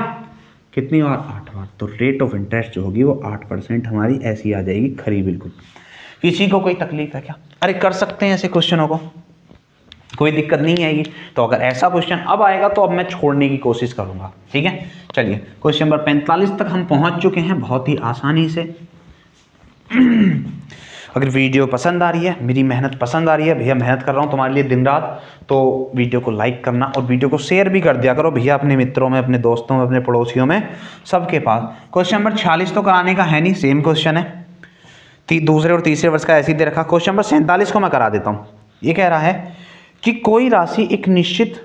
कितनी बार 8 बार, तो रेट ऑफ इंटरेस्ट जो होगी वो 8% हमारी ऐसी आ जाएगी खरी बिल्कुल। किसी को कोई तकलीफ है क्या, अरे कर सकते हैं ऐसे क्वेश्चनों को, कोई दिक्कत नहीं आएगी। तो अगर ऐसा क्वेश्चन अब आएगा तो अब मैं छोड़ने की कोशिश करूंगा, ठीक है। चलिए क्वेश्चन नंबर 45 तक हम पहुंच चुके हैं बहुत ही आसानी से। अगर वीडियो पसंद आ रही है, मेरी मेहनत पसंद आ रही है, भैया मेहनत कर रहा हूँ तुम्हारे लिए दिन रात, तो वीडियो को लाइक करना और वीडियो को शेयर भी कर दिया करो भैया, अपने मित्रों में, अपने दोस्तों में, अपने पड़ोसियों में, सबके पास। क्वेश्चन नंबर 46 तो कराने का है नहीं, सेम क्वेश्चन है, दूसरे और तीसरे वर्ष का ऐसे ही दे रखा। क्वेश्चन नंबर 47 को मैं करा देता हूँ। ये कह रहा है कि कोई राशि एक निश्चित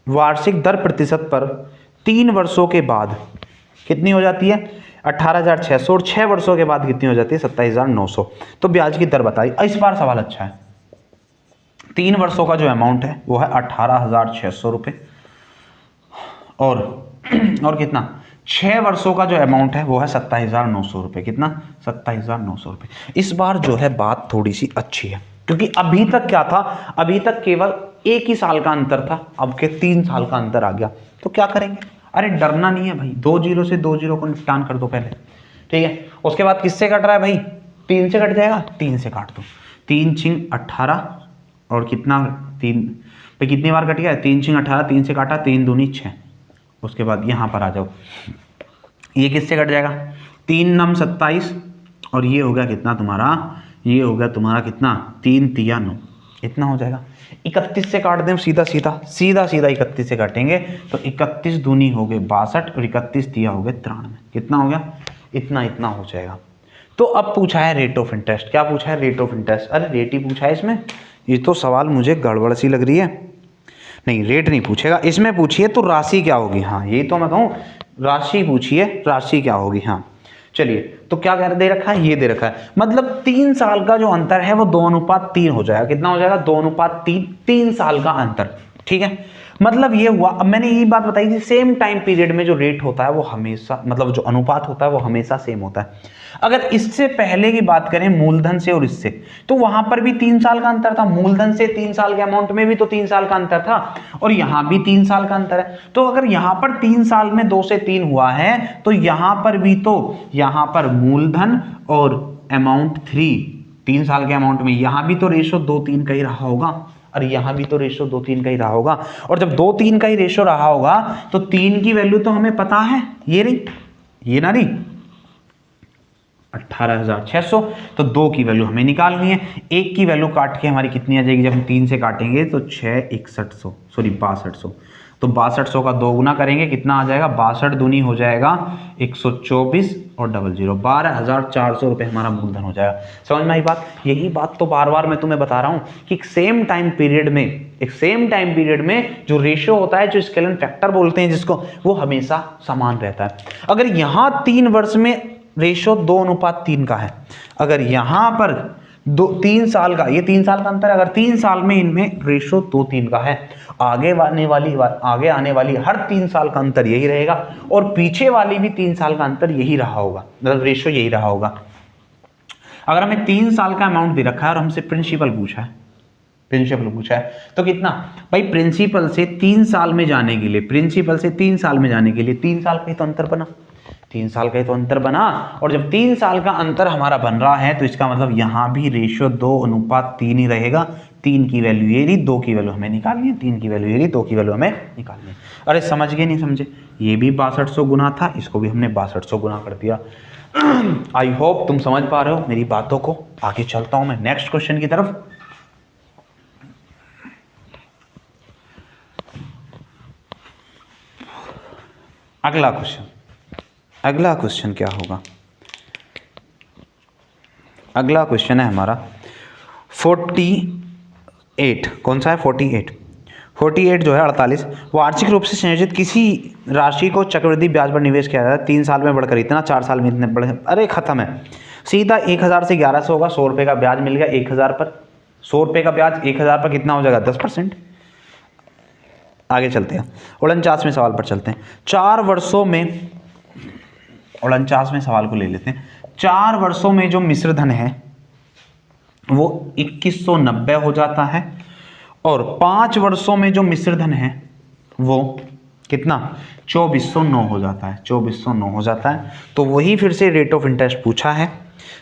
वार्षिक दर प्रतिशत पर 3 वर्षों के बाद कितनी हो जाती है 18,600 और 6 वर्षों के बाद कितनी हो जाती है 27,900, तो ब्याज की दर बताइए। इस बार सवाल अच्छा है, 3 वर्षों का जो अमाउंट है वो है 18,600 रुपये, और कितना 6 वर्षों का जो अमाउंट है वो है 27,900 रुपये, कितना 27,900 रुपये। इस बार जो है बात थोड़ी सी अच्छी है, क्योंकि अभी तक क्या था, अभी तक केवल 1 ही साल का अंतर था, अब के 3 साल का अंतर आ गया, तो क्या करेंगे, अरे डरना नहीं है भाई, 2 जीरो से 2 जीरो को निपटान कर दो पहले, ठीक है। उसके बाद किससे कट रहा है भाई, 3 से कट जाएगा, 3 से काट दो, 3 छिंग 18 और कितना 3 भाई, कितनी बार कट गया 3 छिंग 18, 3 से काटा, 3 दूनी 6, उसके बाद यहाँ पर आ जाओ, ये किससे कट जाएगा 3 नम 27 और ये हो गया कितना तुम्हारा, ये हो गया तुम्हारा कितना 3 तिया 9, इतना हो जाएगा। 31 से काट दें, सीधा सीधा 31 से काटेंगे तो 31 दूनी हो गए 62 और 31 तिया हो गए 93, कितना हो गया इतना हो जाएगा। तो अब पूछा है रेट ऑफ इंटरेस्ट, क्या पूछा है रेट ऑफ इंटरेस्ट, अरे रेट ही पूछा है इसमें, ये तो सवाल मुझे गड़बड़ सी लग रही है, नहीं रेट नहीं पूछेगा इसमें, पूछिए तो राशि क्या होगी, हाँ यही तो मैं कहूँ, राशि पूछिए, राशि क्या होगी। हाँ चलिए, तो क्या दे रखा है, ये दे रखा है, मतलब 3 साल का जो अंतर है वो 2:3 हो जाएगा, कितना हो जाएगा 2:3, 3 साल का अंतर, ठीक है। मतलब ये हुआ, अब मैंने यही बात बताई थी, सेम टाइम पीरियड में जो रेट होता है वो हमेशा, मतलब जो अनुपात होता है वो हमेशा सेम होता है। अगर इससे पहले की बात करें मूलधन से और इससे, तो वहां पर भी 3 साल का अंतर था, मूलधन से 3 साल के अमाउंट में भी तो 3 साल का अंतर था, और यहां भी 3 साल का अंतर है। तो अगर यहां पर 3 साल में 2 से 3 हुआ है, तो यहां पर भी, तो यहां पर मूलधन और अमाउंट 3 साल के अमाउंट में, यहां भी तो रेशो 2:3 का ही रहा होगा, और यहां भी तो रेशो 2:3 का ही रहा होगा, और जब 2:3 का ही रेशो रहा होगा तो 3 की वैल्यू तो हमें पता है, ये रही, ये ना रही 18,600, तो 2 की वैल्यू हमें निकालनी है, 1 की वैल्यू काट के हमारी कितनी आ जाएगी, जब हम 3 से काटेंगे तो 6,6100, सॉरी 6200, तो 6200 का 2 गुना करेंगे, कितना आ जाएगा 62 दूनी हो जाएगा 124 और 00, 12,400 रुपये हमारा मूलधन हो जाएगा। समझ में आई बात? यही बात तो बार बार मैं तुम्हें बता रहा हूँ कि एक सेम टाइम पीरियड में जो रेशियो होता है, जो स्केलन फैक्टर बोलते हैं जिसको, वो हमेशा समान रहता है। अगर यहाँ 3 वर्ष में रेशियो 2:3 का है, अगर यहाँ पर 3 साल का, ये 3 साल का अंतर, अगर 3 साल में इनमें रेशियो 2:3 का है, आगे आने वाली हर 3 साल का अंतर यही रहेगा, और पीछे वाली भी 3 साल का अंतर यही रहा होगा, मतलब रेशियो यही रहा होगा। अगर हमें 3 साल का अमाउंट दे रखा है और हमसे प्रिंसिपल पूछा है तो कितना भाई, प्रिंसिपल से 3 साल में जाने के लिए 3 साल का ही तो अंतर बना, 3 साल का ही तो अंतर बना। और जब 3 साल का अंतर हमारा बन रहा है तो इसका मतलब यहाँ भी रेशियो 2:3 ही रहेगा। 3 की वैल्यू ये रही, 2 की वैल्यू हमें निकालनी है, 3 की वैल्यू ये रही, 2 की वैल्यू हमें निकालनी है। अरे समझ गए नहीं समझे? ये भी 6200 गुना था, इसको भी हमने 6200 गुना कर दिया। आई होप तुम समझ पा रहे हो मेरी बातों को। आगे चलता हूं मैं नेक्स्ट क्वेश्चन की तरफ। अगला क्वेश्चन क्या होगा? अगला क्वेश्चन है हमारा 48। कौन सा है? 48 जो है 48। वार्षिक रूप से संयोजित किसी राशि को चक्रवृद्धि ब्याज पर निवेश किया जाता है, 3 साल में बढ़कर इतना, 4 साल में इतने बढ़े। अरे खत्म है, सीधा 1000 से 1100 होगा। 100 रुपये का ब्याज मिल गया 1000 पर, 100 रुपये का ब्याज 1000 पर कितना हो जाएगा? 10%। आगे चलते हैं 49वें सवाल पर चलते हैं। 4 वर्षों में 49वें सवाल को ले लेते हैं। 4 वर्षों में जो मिश्र धन है वो 2190 हो जाता है, और 5 वर्षों में जो मिश्र धन है वो कितना? 2409 हो जाता है। 2409 हो जाता है। तो वही फिर से रेट ऑफ इंटरेस्ट पूछा है।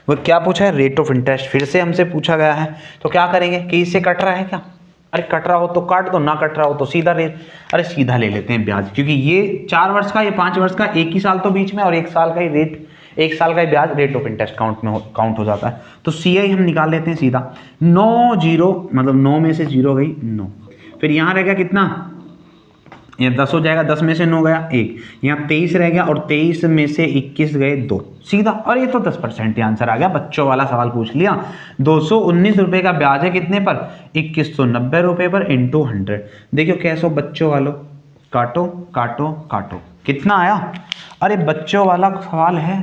वो क्या पूछा है? रेट ऑफ इंटरेस्ट फिर से हमसे पूछा गया है। तो क्या करेंगे कि इससे कट रहा है क्या? अरे कट रहा हो तो काट दो, ना कट रहा हो तो सीधा सीधा ले लेते हैं ब्याज, क्योंकि ये 4 वर्ष का, ये 5 वर्ष का, एक ही साल तो बीच में, और 1 साल का ही ब्याज रेट ऑफ इंटरेस्ट काउंट हो जाता है। तो CI हम निकाल लेते हैं सीधा। 9 0, मतलब 9 में से 0 गई 9, फिर यहाँ रह गया कितना? ये 10 हो जाएगा, 10 में से 9 गया 1, यहाँ 23 रह गया, और 23 में से 21 गए 2, सीधा। और ये तो 10% आंसर आ गया, बच्चों वाला सवाल पूछ लिया। 219 रुपये का ब्याज है कितने पर? 2190 रुपये पर इंटू 100। देखियो कैसो बच्चों वालों, काटो काटो काटो, कितना आया? अरे बच्चों वाला सवाल है,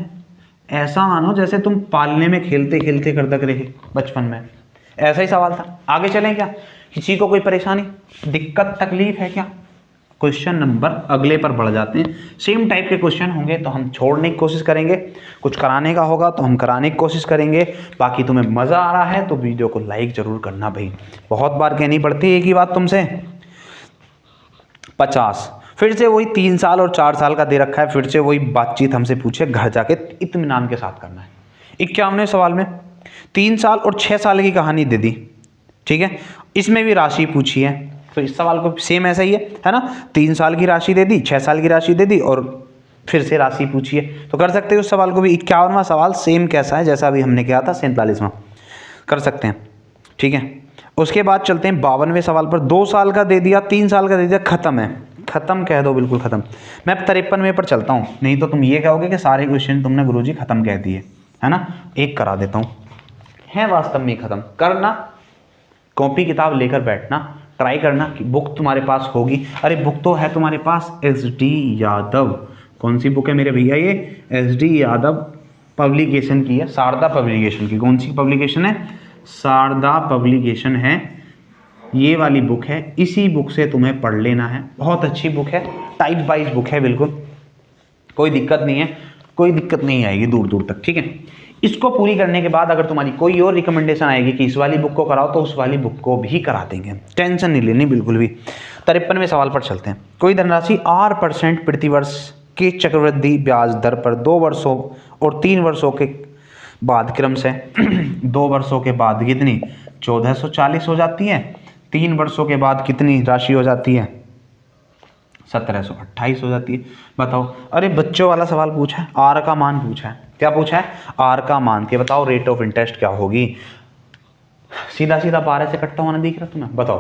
ऐसा मानो जैसे तुम पालने में खेलते खेलते करदक रहे बचपन में, ऐसा ही सवाल था। आगे चलें क्या? किसी को कोई परेशानी, दिक्कत, तकलीफ है क्या? क्वेश्चन नंबर अगले पर बढ़ जाते हैं। सेम टाइप के क्वेश्चन होंगे तो हम छोड़ने की कोशिश करेंगे, कुछ कराने का होगा तो हम कराने की कोशिश करेंगे। बाकी तुम्हें मज़ा आ रहा है तो वीडियो को लाइक जरूर करना भाई, बहुत बार कहनी पड़ती है एक ही बात तुमसे। 50, फिर से वही 3 साल और 4 साल का दे रखा है, फिर से वही बातचीत हमसे पूछे, घर जाके इत्मीनान के साथ करना है। 51वें सवाल में 3 साल और 6 साल की कहानी दे दी, ठीक है, इसमें भी राशि पूछी है। तो इस सवाल को सेम ऐसा ही है ना? 3 साल की राशि दे दी, 6 साल की राशि दे दी, और फिर से राशि पूछी है, तो कर सकते हो उस सवाल को भी। 51वां सवाल सेम कैसा है जैसा अभी हमने किया था 47वां, कर सकते हैं, ठीक है। उसके बाद चलते हैं 52वें सवाल पर। 2 साल का दे दिया, 3 साल का दे दिया, खत्म है, खत्म कह दो, बिल्कुल खत्म। मैं 53वें पर चलता हूँ, नहीं तो तुम ये कहोगे कि सारे क्वेश्चन तुमने गुरुजी खत्म कह दिए, है ना? एक करा देता हूँ, है वास्तव में खत्म करना। कॉपी किताब लेकर बैठना, ट्राई करना कि बुक तुम्हारे पास होगी। अरे बुक तो है तुम्हारे पास, SD यादव। कौन सी बुक है मेरे भैया? ये SD यादव पब्लिकेशन की है, शारदा पब्लिकेशन की। कौन सी पब्लिकेशन है? शारदा पब्लिकेशन है, ये वाली बुक है। इसी बुक से तुम्हें पढ़ लेना है, बहुत अच्छी बुक है, टाइप वाइज बुक है, बिल्कुल कोई दिक्कत नहीं है, कोई दिक्कत नहीं आएगी दूर दूर तक, ठीक है। इसको पूरी करने के बाद अगर तुम्हारी कोई और रिकमेंडेशन आएगी कि इस वाली बुक को कराओ, तो उस वाली बुक को भी करा देंगे, टेंशन नहीं लेनी बिल्कुल भी। 53वें सवाल पर चलते हैं। कोई धनराशि 8% प्रतिवर्ष के चक्रवृद्धि ब्याज दर पर 2 वर्षों और 3 वर्षों के बाद क्रम से 2 वर्षों के बाद कितनी? 1440 हो जाती है। 3 वर्षों के बाद कितनी राशि हो जाती है? 1728 हो जाती है। बताओ। अरे बच्चों वाला सवाल पूछा है, आर का मान पूछा है। क्या पूछा है? आर का मान के बताओ रेट ऑफ इंटरेस्ट क्या होगी। सीधा सीधा 12 से कटता हुआ ना दिख रहा तुम्हें? बताओ,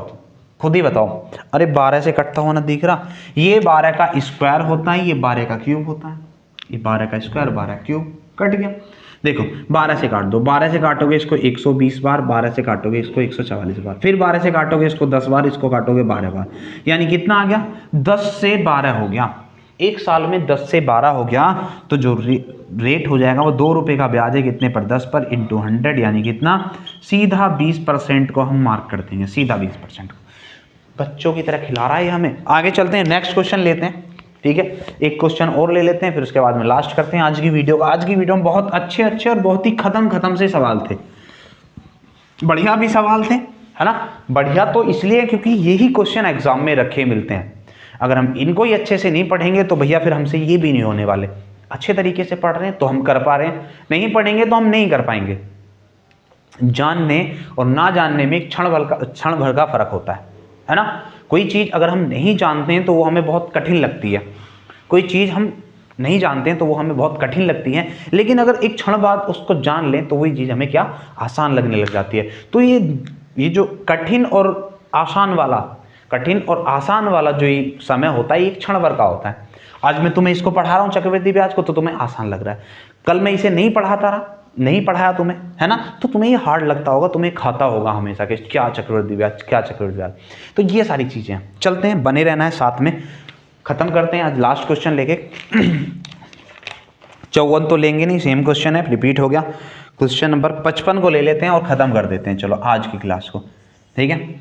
खुद ही बताओ। अरे 12 से कटता हुआ ना दिख रहा? ये 12 का स्क्वायर होता है, ये 12 का क्यूब होता है। ये 12 का स्क्वायर 12 क्यूब, कट गया। देखो 12 से काट दो, 12 से काटोगे इसको 120 बार, 12 से काटोगे इसको 144 बार, फिर 12 से काटोगे इसको 10 बार, इसको काटोगे 12 बार, यानी कितना आ गया 10 से 12 हो गया। एक साल में 10 से 12 हो गया तो जो रेट हो जाएगा वो 2 रुपये का ब्याज है कितने पर, 10 पर इंटू 100, यानी कितना सीधा 20% को हम मार्क कर देंगे, सीधा 20% को। बच्चों की तरह खिला रहा है हमें। आगे चलते हैं, नेक्स्ट क्वेश्चन लेते हैं, ठीक है, एक क्वेश्चन और ले लेते हैं, फिर उसके बाद में लास्ट करते हैं आज की वीडियो का। आज की वीडियो में बहुत अच्छे अच्छे और बहुत ही खत्म से सवाल थे, बढ़िया भी सवाल थे, है ना। बढ़िया तो इसलिए क्योंकि यही क्वेश्चन एग्जाम में रखे मिलते हैं। अगर हम इनको ही अच्छे से नहीं पढ़ेंगे तो भैया फिर हमसे ये भी नहीं होने वाले। अच्छे तरीके से पढ़ रहे हैं तो हम कर पा रहे हैं, नहीं पढ़ेंगे तो हम नहीं कर पाएंगे। जानने और ना जानने में क्षण भर का फर्क होता है ना। कोई चीज़ अगर हम नहीं जानते हैं तो वो हमें बहुत कठिन लगती है, कोई चीज़ हम नहीं जानते हैं तो वो हमें बहुत कठिन लगती है, लेकिन अगर एक क्षण बाद उसको जान लें तो वही चीज़ हमें क्या आसान लगने लग जाती है। तो ये जो कठिन और आसान वाला जो ये समय होता है, ये क्षण भर का होता है। आज मैं तुम्हें इसको पढ़ा रहा हूँ चक्रवृद्धि ब्याज को, तो तुम्हें आसान लग रहा है। कल मैं इसे नहीं पढ़ाया तुम्हें, है ना, तो तुम्हें ये हार्ड लगता होगा, तुम्हें खाता होगा हमेशा कि क्या चक्रवृद्धि ब्याज। तो ये सारी चीज़ें हैं। चलते हैं, बने रहना है साथ में। खत्म करते हैं आज लास्ट क्वेश्चन लेके। 54 तो लेंगे नहीं, सेम क्वेश्चन है, रिपीट हो गया। क्वेश्चन नंबर 55 को ले लेते हैं और ख़त्म कर देते हैं चलो आज की क्लास को, ठीक है।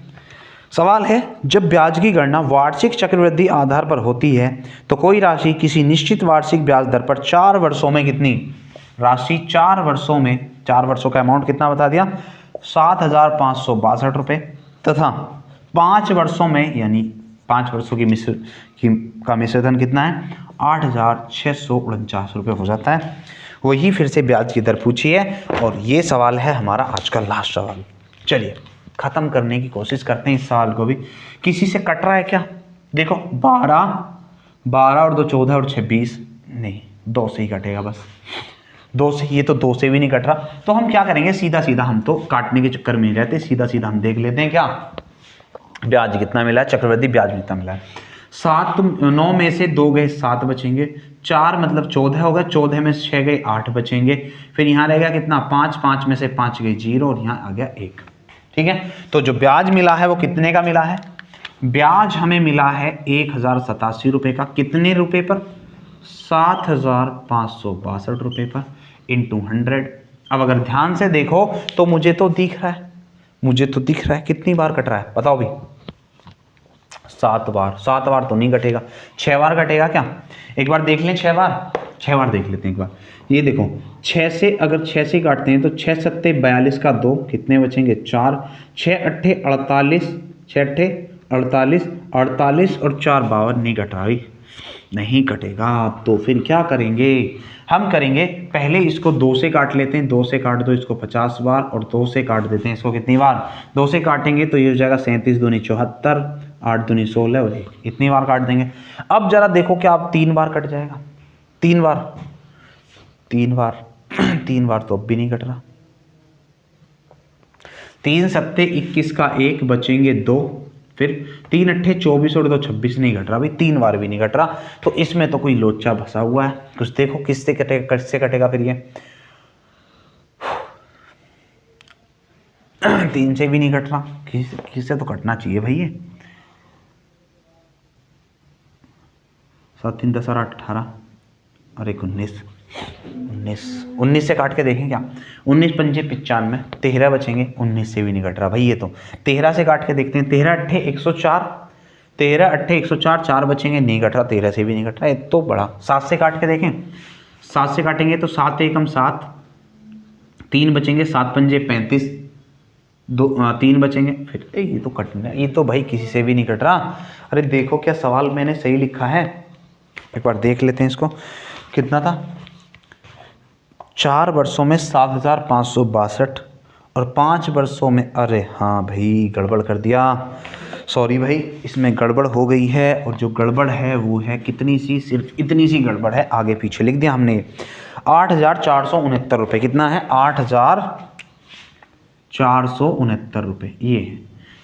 सवाल है, जब ब्याज की गणना वार्षिक चक्रवृद्धि आधार पर होती है तो कोई राशि किसी निश्चित वार्षिक ब्याज दर पर 4 वर्षों में कितनी राशि 4 वर्षों का अमाउंट कितना बता दिया 7,562 रुपये, तथा 5 वर्षों में यानी 5 वर्षों का मिश्रधन कितना है 8,649 रुपये हो जाता है। वही फिर से ब्याज की दर पूछी है और ये सवाल है हमारा आज का लास्ट सवाल। चलिए ख़त्म करने की कोशिश करते हैं इस सवाल को भी। किसी से कट रहा है क्या? देखो 12 और 2 14 और 26 नहीं, 2 से ही कटेगा बस, 2 से। ये तो 2 से भी नहीं कट रहा, तो हम क्या करेंगे सीधा हम तो काटने के चक्कर में ही रहते, सीधा हम देख लेते हैं क्या ब्याज कितना मिला है, चक्रवृद्धि ब्याज कितना मिला है। 9 में से 2 गए 7 बचेंगे, 4 मतलब 14 हो गए, 14 में से 6 गए 8 बचेंगे, फिर यहाँ रह गया कितना 5 में से 5 गए 0 और यहाँ आ गया 1, ठीक है। तो जो ब्याज मिला है वो कितने का मिला है, ब्याज हमें मिला है 1,087 रुपये का। कितने रुपए पर 7,562 रुपये पर इंटू 100। अब अगर ध्यान से देखो तो मुझे तो दिख रहा है कितनी बार कट रहा है बताओ भी, 7 बार तो नहीं कटेगा, 6 बार कटेगा क्या? एक बार देख लें, 6 बार देख लेते हैं एक बार। ये देखो 6 से अगर 6 से काटते हैं तो 6 सत्ते 42 का 2 कितने बचेंगे 4, 6 अट्ठे 48, 6 अट्ठे 48 और 4 52 नहीं कट रहा भाई, नहीं कटेगा। तो फिर क्या करेंगे, हम करेंगे पहले इसको 2 से काट लेते हैं, 2 से काट दो इसको 50 बार और 2 से काट देते हैं इसको कितनी बार, 2 से काटेंगे तो ये हो जाएगा 37 दूनी 74, 8 दूनी 16 और 1, इतनी बार काट देंगे। अब जरा देखो क्या अब 3 बार कट जाएगा, 3 बार तो अब भी नहीं कट रहा। 3 सत्ते 21 का 1 बचेंगे 2, फिर 3 अट्ठे 24 और 2 26 नहीं घट रहा भाई, 3 बार भी नहीं घट रहा। तो इसमें तो कोई लोचा फंसा हुआ है, कुछ देखो किससे कटेगा फिर ये 3 से भी नहीं घट रहा, किससे तो कटना चाहिए भाई ये। 7 3 10 और 18 और 1 19 से काट के देखें क्या, 19 पंजे 95, 13 बचेंगे, 19 से भी नहीं कट रहा भाई ये तो। 13 से काट के देखते हैं, 13 अट्ठे 104, 4 बचेंगे, नहीं कट रहा, 13 से भी नहीं कट रहा, ये तो बड़ा। 7 से काट के देखें, 7 से काटेंगे तो 7 एकम 7, 3 बचेंगे, 7 पंजे 35, 3 बचेंगे, फिर ये तो कटना, ये तो भाई किसी से भी नहीं कट रहा। अरे देखो क्या सवाल मैंने सही लिखा है, एक बार देख लेते हैं इसको, कितना था 4 वर्षों में 7,562 और 5 वर्षों में, अरे हाँ भाई गड़बड़ कर दिया, सॉरी भाई इसमें गड़बड़ हो गई है। और जो गड़बड़ है वो है कितनी सी, सिर्फ इतनी सी गड़बड़ है, आगे पीछे लिख दिया हमने 8,469 रुपये, कितना है 8,469 रुपये ये है,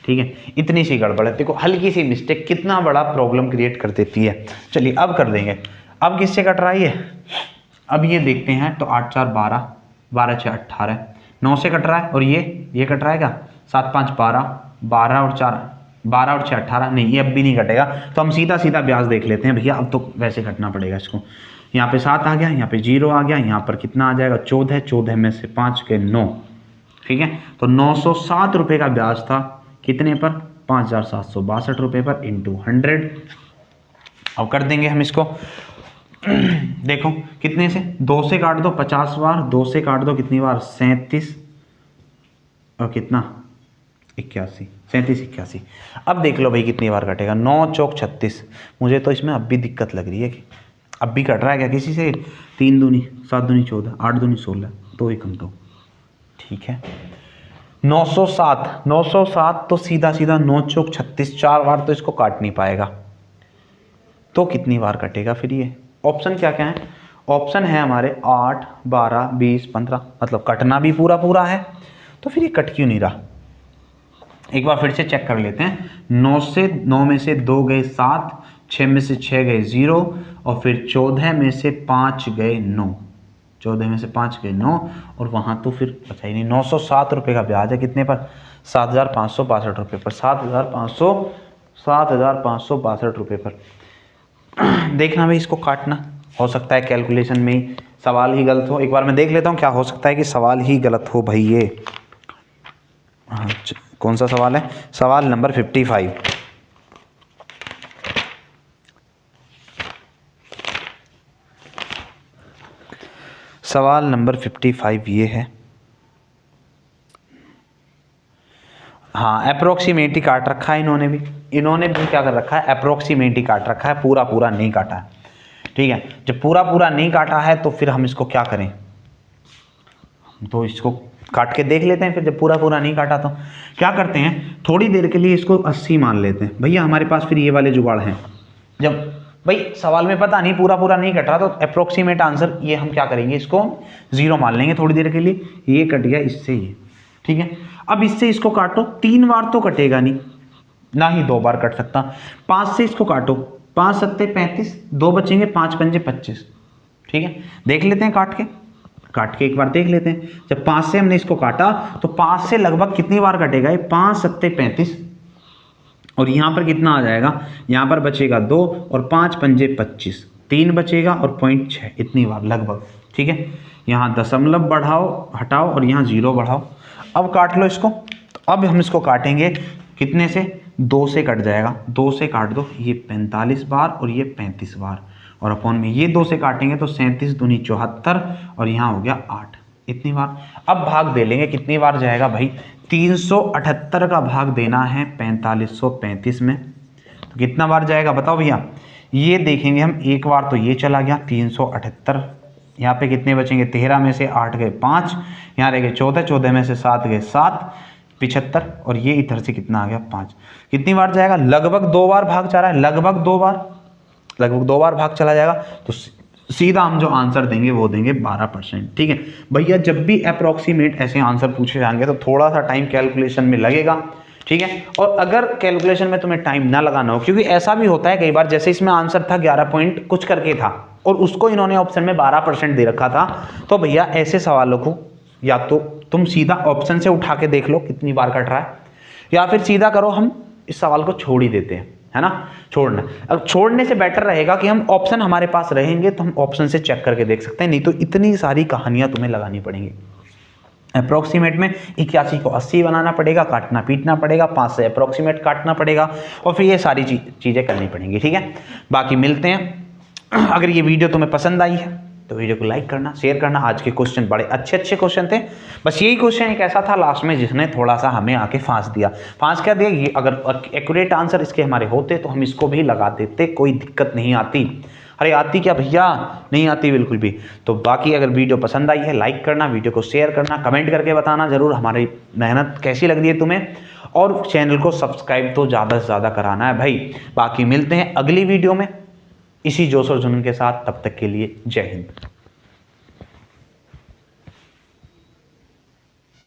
ठीक है। इतनी सी गड़बड़ है, देखो हल्की सी मिस्टेक कितना बड़ा प्रॉब्लम क्रिएट कर देती है। चलिए अब कर देंगे, अब किससे कट रहा है ये, अब ये देखते हैं तो 8 4 12, 12 6 18, 9 से कट रहा है और ये कट रहा है क्या, 7 5 12, 12 और 4 12 और 6 18, नहीं ये अब भी नहीं कटेगा। तो हम सीधा सीधा ब्याज देख लेते हैं भैया, अब तो वैसे कटना पड़ेगा इसको। यहाँ पे 7 आ गया, यहाँ पे 0 आ गया, यहाँ पर कितना आ जाएगा 14, 14 में से 5 के 9, ठीक है। तो 907 रुपये का ब्याज था, कितने पर, 5762 रुपये पर इंटू 100। अब कर देंगे हम इसको देखो कितने से, 2 से काट दो 50 बार, 2 से काट दो कितनी बार 37 और कितना 81, 37 81। अब देख लो भाई कितनी बार कटेगा, 9 चौक 36। मुझे तो इसमें अब भी दिक्कत लग रही है कि अब भी कट रहा है क्या किसी से, 3 दूनी 7 दूनी 14, 8 दूनी 16, 2 एकम 2, ठीक है। 907 तो सीधा सीधा 9 चौक 36, 4 बार तो इसको काट नहीं पाएगा, तो कितनी बार कटेगा फिर ये। ऑप्शन क्या क्या है, ऑप्शन है हमारे 8 12 20 15, मतलब कटना भी पूरा पूरा है, तो फिर ये कट क्यों नहीं रहा। एक बार फिर से चेक कर लेते हैं। 9 में से 2 गए 7, 6 में से 6 गए 0, और फिर 14 में से 5 गए 9, 14 में से 5 गए 9, और वहाँ तो फिर बचा ही नहीं। 907 रुपये का ब्याज है कितने पर, 7562 रुपये पर, 7562 रुपये पर। देखना भाई इसको काटना, हो सकता है कैलकुलेशन में ही सवाल ही गलत हो। एक बार मैं देख लेता हूँ, क्या हो सकता है कि सवाल ही गलत हो भाई ये। हाँ, कौन सा सवाल है, सवाल नंबर 55। सवाल नंबर 55 ये है। हाँ, अप्रोक्सीमेट ही काट रखा है इन्होंने भी क्या कर रखा है, अप्रोक्सीमेट ही काट रखा है, पूरा पूरा नहीं काटा है, ठीक है। जब पूरा पूरा नहीं काटा है तो फिर हम इसको क्या करें, तो इसको काट के देख लेते हैं। फिर जब पूरा पूरा नहीं काटा तो क्या करते हैं, थोड़ी देर के लिए इसको 80 मान लेते हैं भैया। हमारे पास फिर ये वाले जुगाड़ हैं, जब भाई सवाल में पता नहीं पूरा पूरा नहीं कट रहा तो अप्रोक्सीमेट आंसर ये हम क्या करेंगे, इसको 0 मान लेंगे थोड़ी देर के लिए। ये कट गया इससे ये, ठीक है। अब इससे इसको काटो, 3 बार तो कटेगा नहीं, ना ही 2 बार कट सकता। 5 से इसको काटो, 5 7 35, 2 बचेंगे, 5 5 25, ठीक है। देख लेते हैं काट के एक बार देख लेते हैं। जब 5 से हमने इसको काटा तो 5 से लगभग कितनी बार कटेगा ये, 5 7 35, और यहाँ पर कितना आ जाएगा, यहाँ पर बचेगा 2 और 5 5 25, 3 बचेगा और 0.6, इतनी बार लगभग, ठीक है। यहाँ दशमलव बढ़ाओ हटाओ और यहाँ 0 बढ़ाओ। अब काट लो इसको। तो अब हम इसको काटेंगे कितने से, 2 से कट जाएगा, 2 से काट दो, ये 45 बार और ये 35 बार, और अपॉन में ये 2 से काटेंगे तो 37 दूनी 74, और यहाँ हो गया 8, इतनी बार। अब भाग दे लेंगे, कितनी बार जाएगा भाई, 378 का भाग देना है 4535 में, तो कितना बार जाएगा बताओ भैया। ये देखेंगे हम, एक बार तो ये चला गया 378, यहाँ पे कितने बचेंगे, 13 में से 8 गए 5, यहाँ रह गए 14, 14 में से 7 गए 7, 75, और ये इधर से कितना आ गया 5। कितनी बार जाएगा, लगभग 2 बार भाग जा रहा है, लगभग 2 बार भाग चला जाएगा। तो सीधा हम जो आंसर देंगे वो देंगे 12%, ठीक है भैया। जब भी अप्रोक्सीमेट ऐसे आंसर पूछे जाएंगे तो थोड़ा सा टाइम कैलकुलेशन में लगेगा, ठीक है। और अगर कैलकुलेशन में तुम्हें टाइम ना लगाना हो, क्योंकि ऐसा भी होता है कई बार, जैसे इसमें आंसर था 11 पॉइंट कुछ करके था और उसको इन्होंने ऑप्शन में 12% दे रखा था, तो भैया ऐसे सवालों को या तो तुम सीधा ऑप्शन से उठा के देख लो कितनी बार कट रहा है, या फिर सीधा करो हम इस सवाल को छोड़ ही देते हैं, है ना। अब छोड़ने से बेटर रहेगा कि हम ऑप्शन हमारे पास रहेंगे तो हम ऑप्शन से चेक करके देख सकते हैं, नहीं तो इतनी सारी कहानियां तुम्हें लगानी पड़ेंगी। अप्रोक्सीमेट में 81 को 80 बनाना पड़ेगा, काटना पीटना पड़ेगा, 5 से अप्रोक्सीमेट काटना पड़ेगा, और फिर ये सारी चीज़ें करनी पड़ेंगी, ठीक है। बाकी मिलते हैं। अगर ये वीडियो तुम्हें पसंद आई है तो वीडियो को लाइक करना, शेयर करना। आज के क्वेश्चन बड़े अच्छे क्वेश्चन थे, बस यही क्वेश्चन एक ऐसा था लास्ट में जिसने थोड़ा सा हमें आके फांस दिया। फांस क्या दिया, ये अगर एक्यूरेट आंसर इसके हमारे होते तो हम इसको भी लगा देते, कोई दिक्कत नहीं आती। अरे आती क्या भैया, नहीं आती बिल्कुल भी। तो बाकी अगर वीडियो पसंद आई है लाइक करना, वीडियो को शेयर करना, कमेंट करके बताना जरूर हमारी मेहनत कैसी लग रही है तुम्हें, और चैनल को सब्सक्राइब तो ज़्यादा से ज़्यादा कराना है भाई। बाकी मिलते हैं अगली वीडियो में इसी जोश और जुनून के साथ, तब तक के लिए जय हिंद।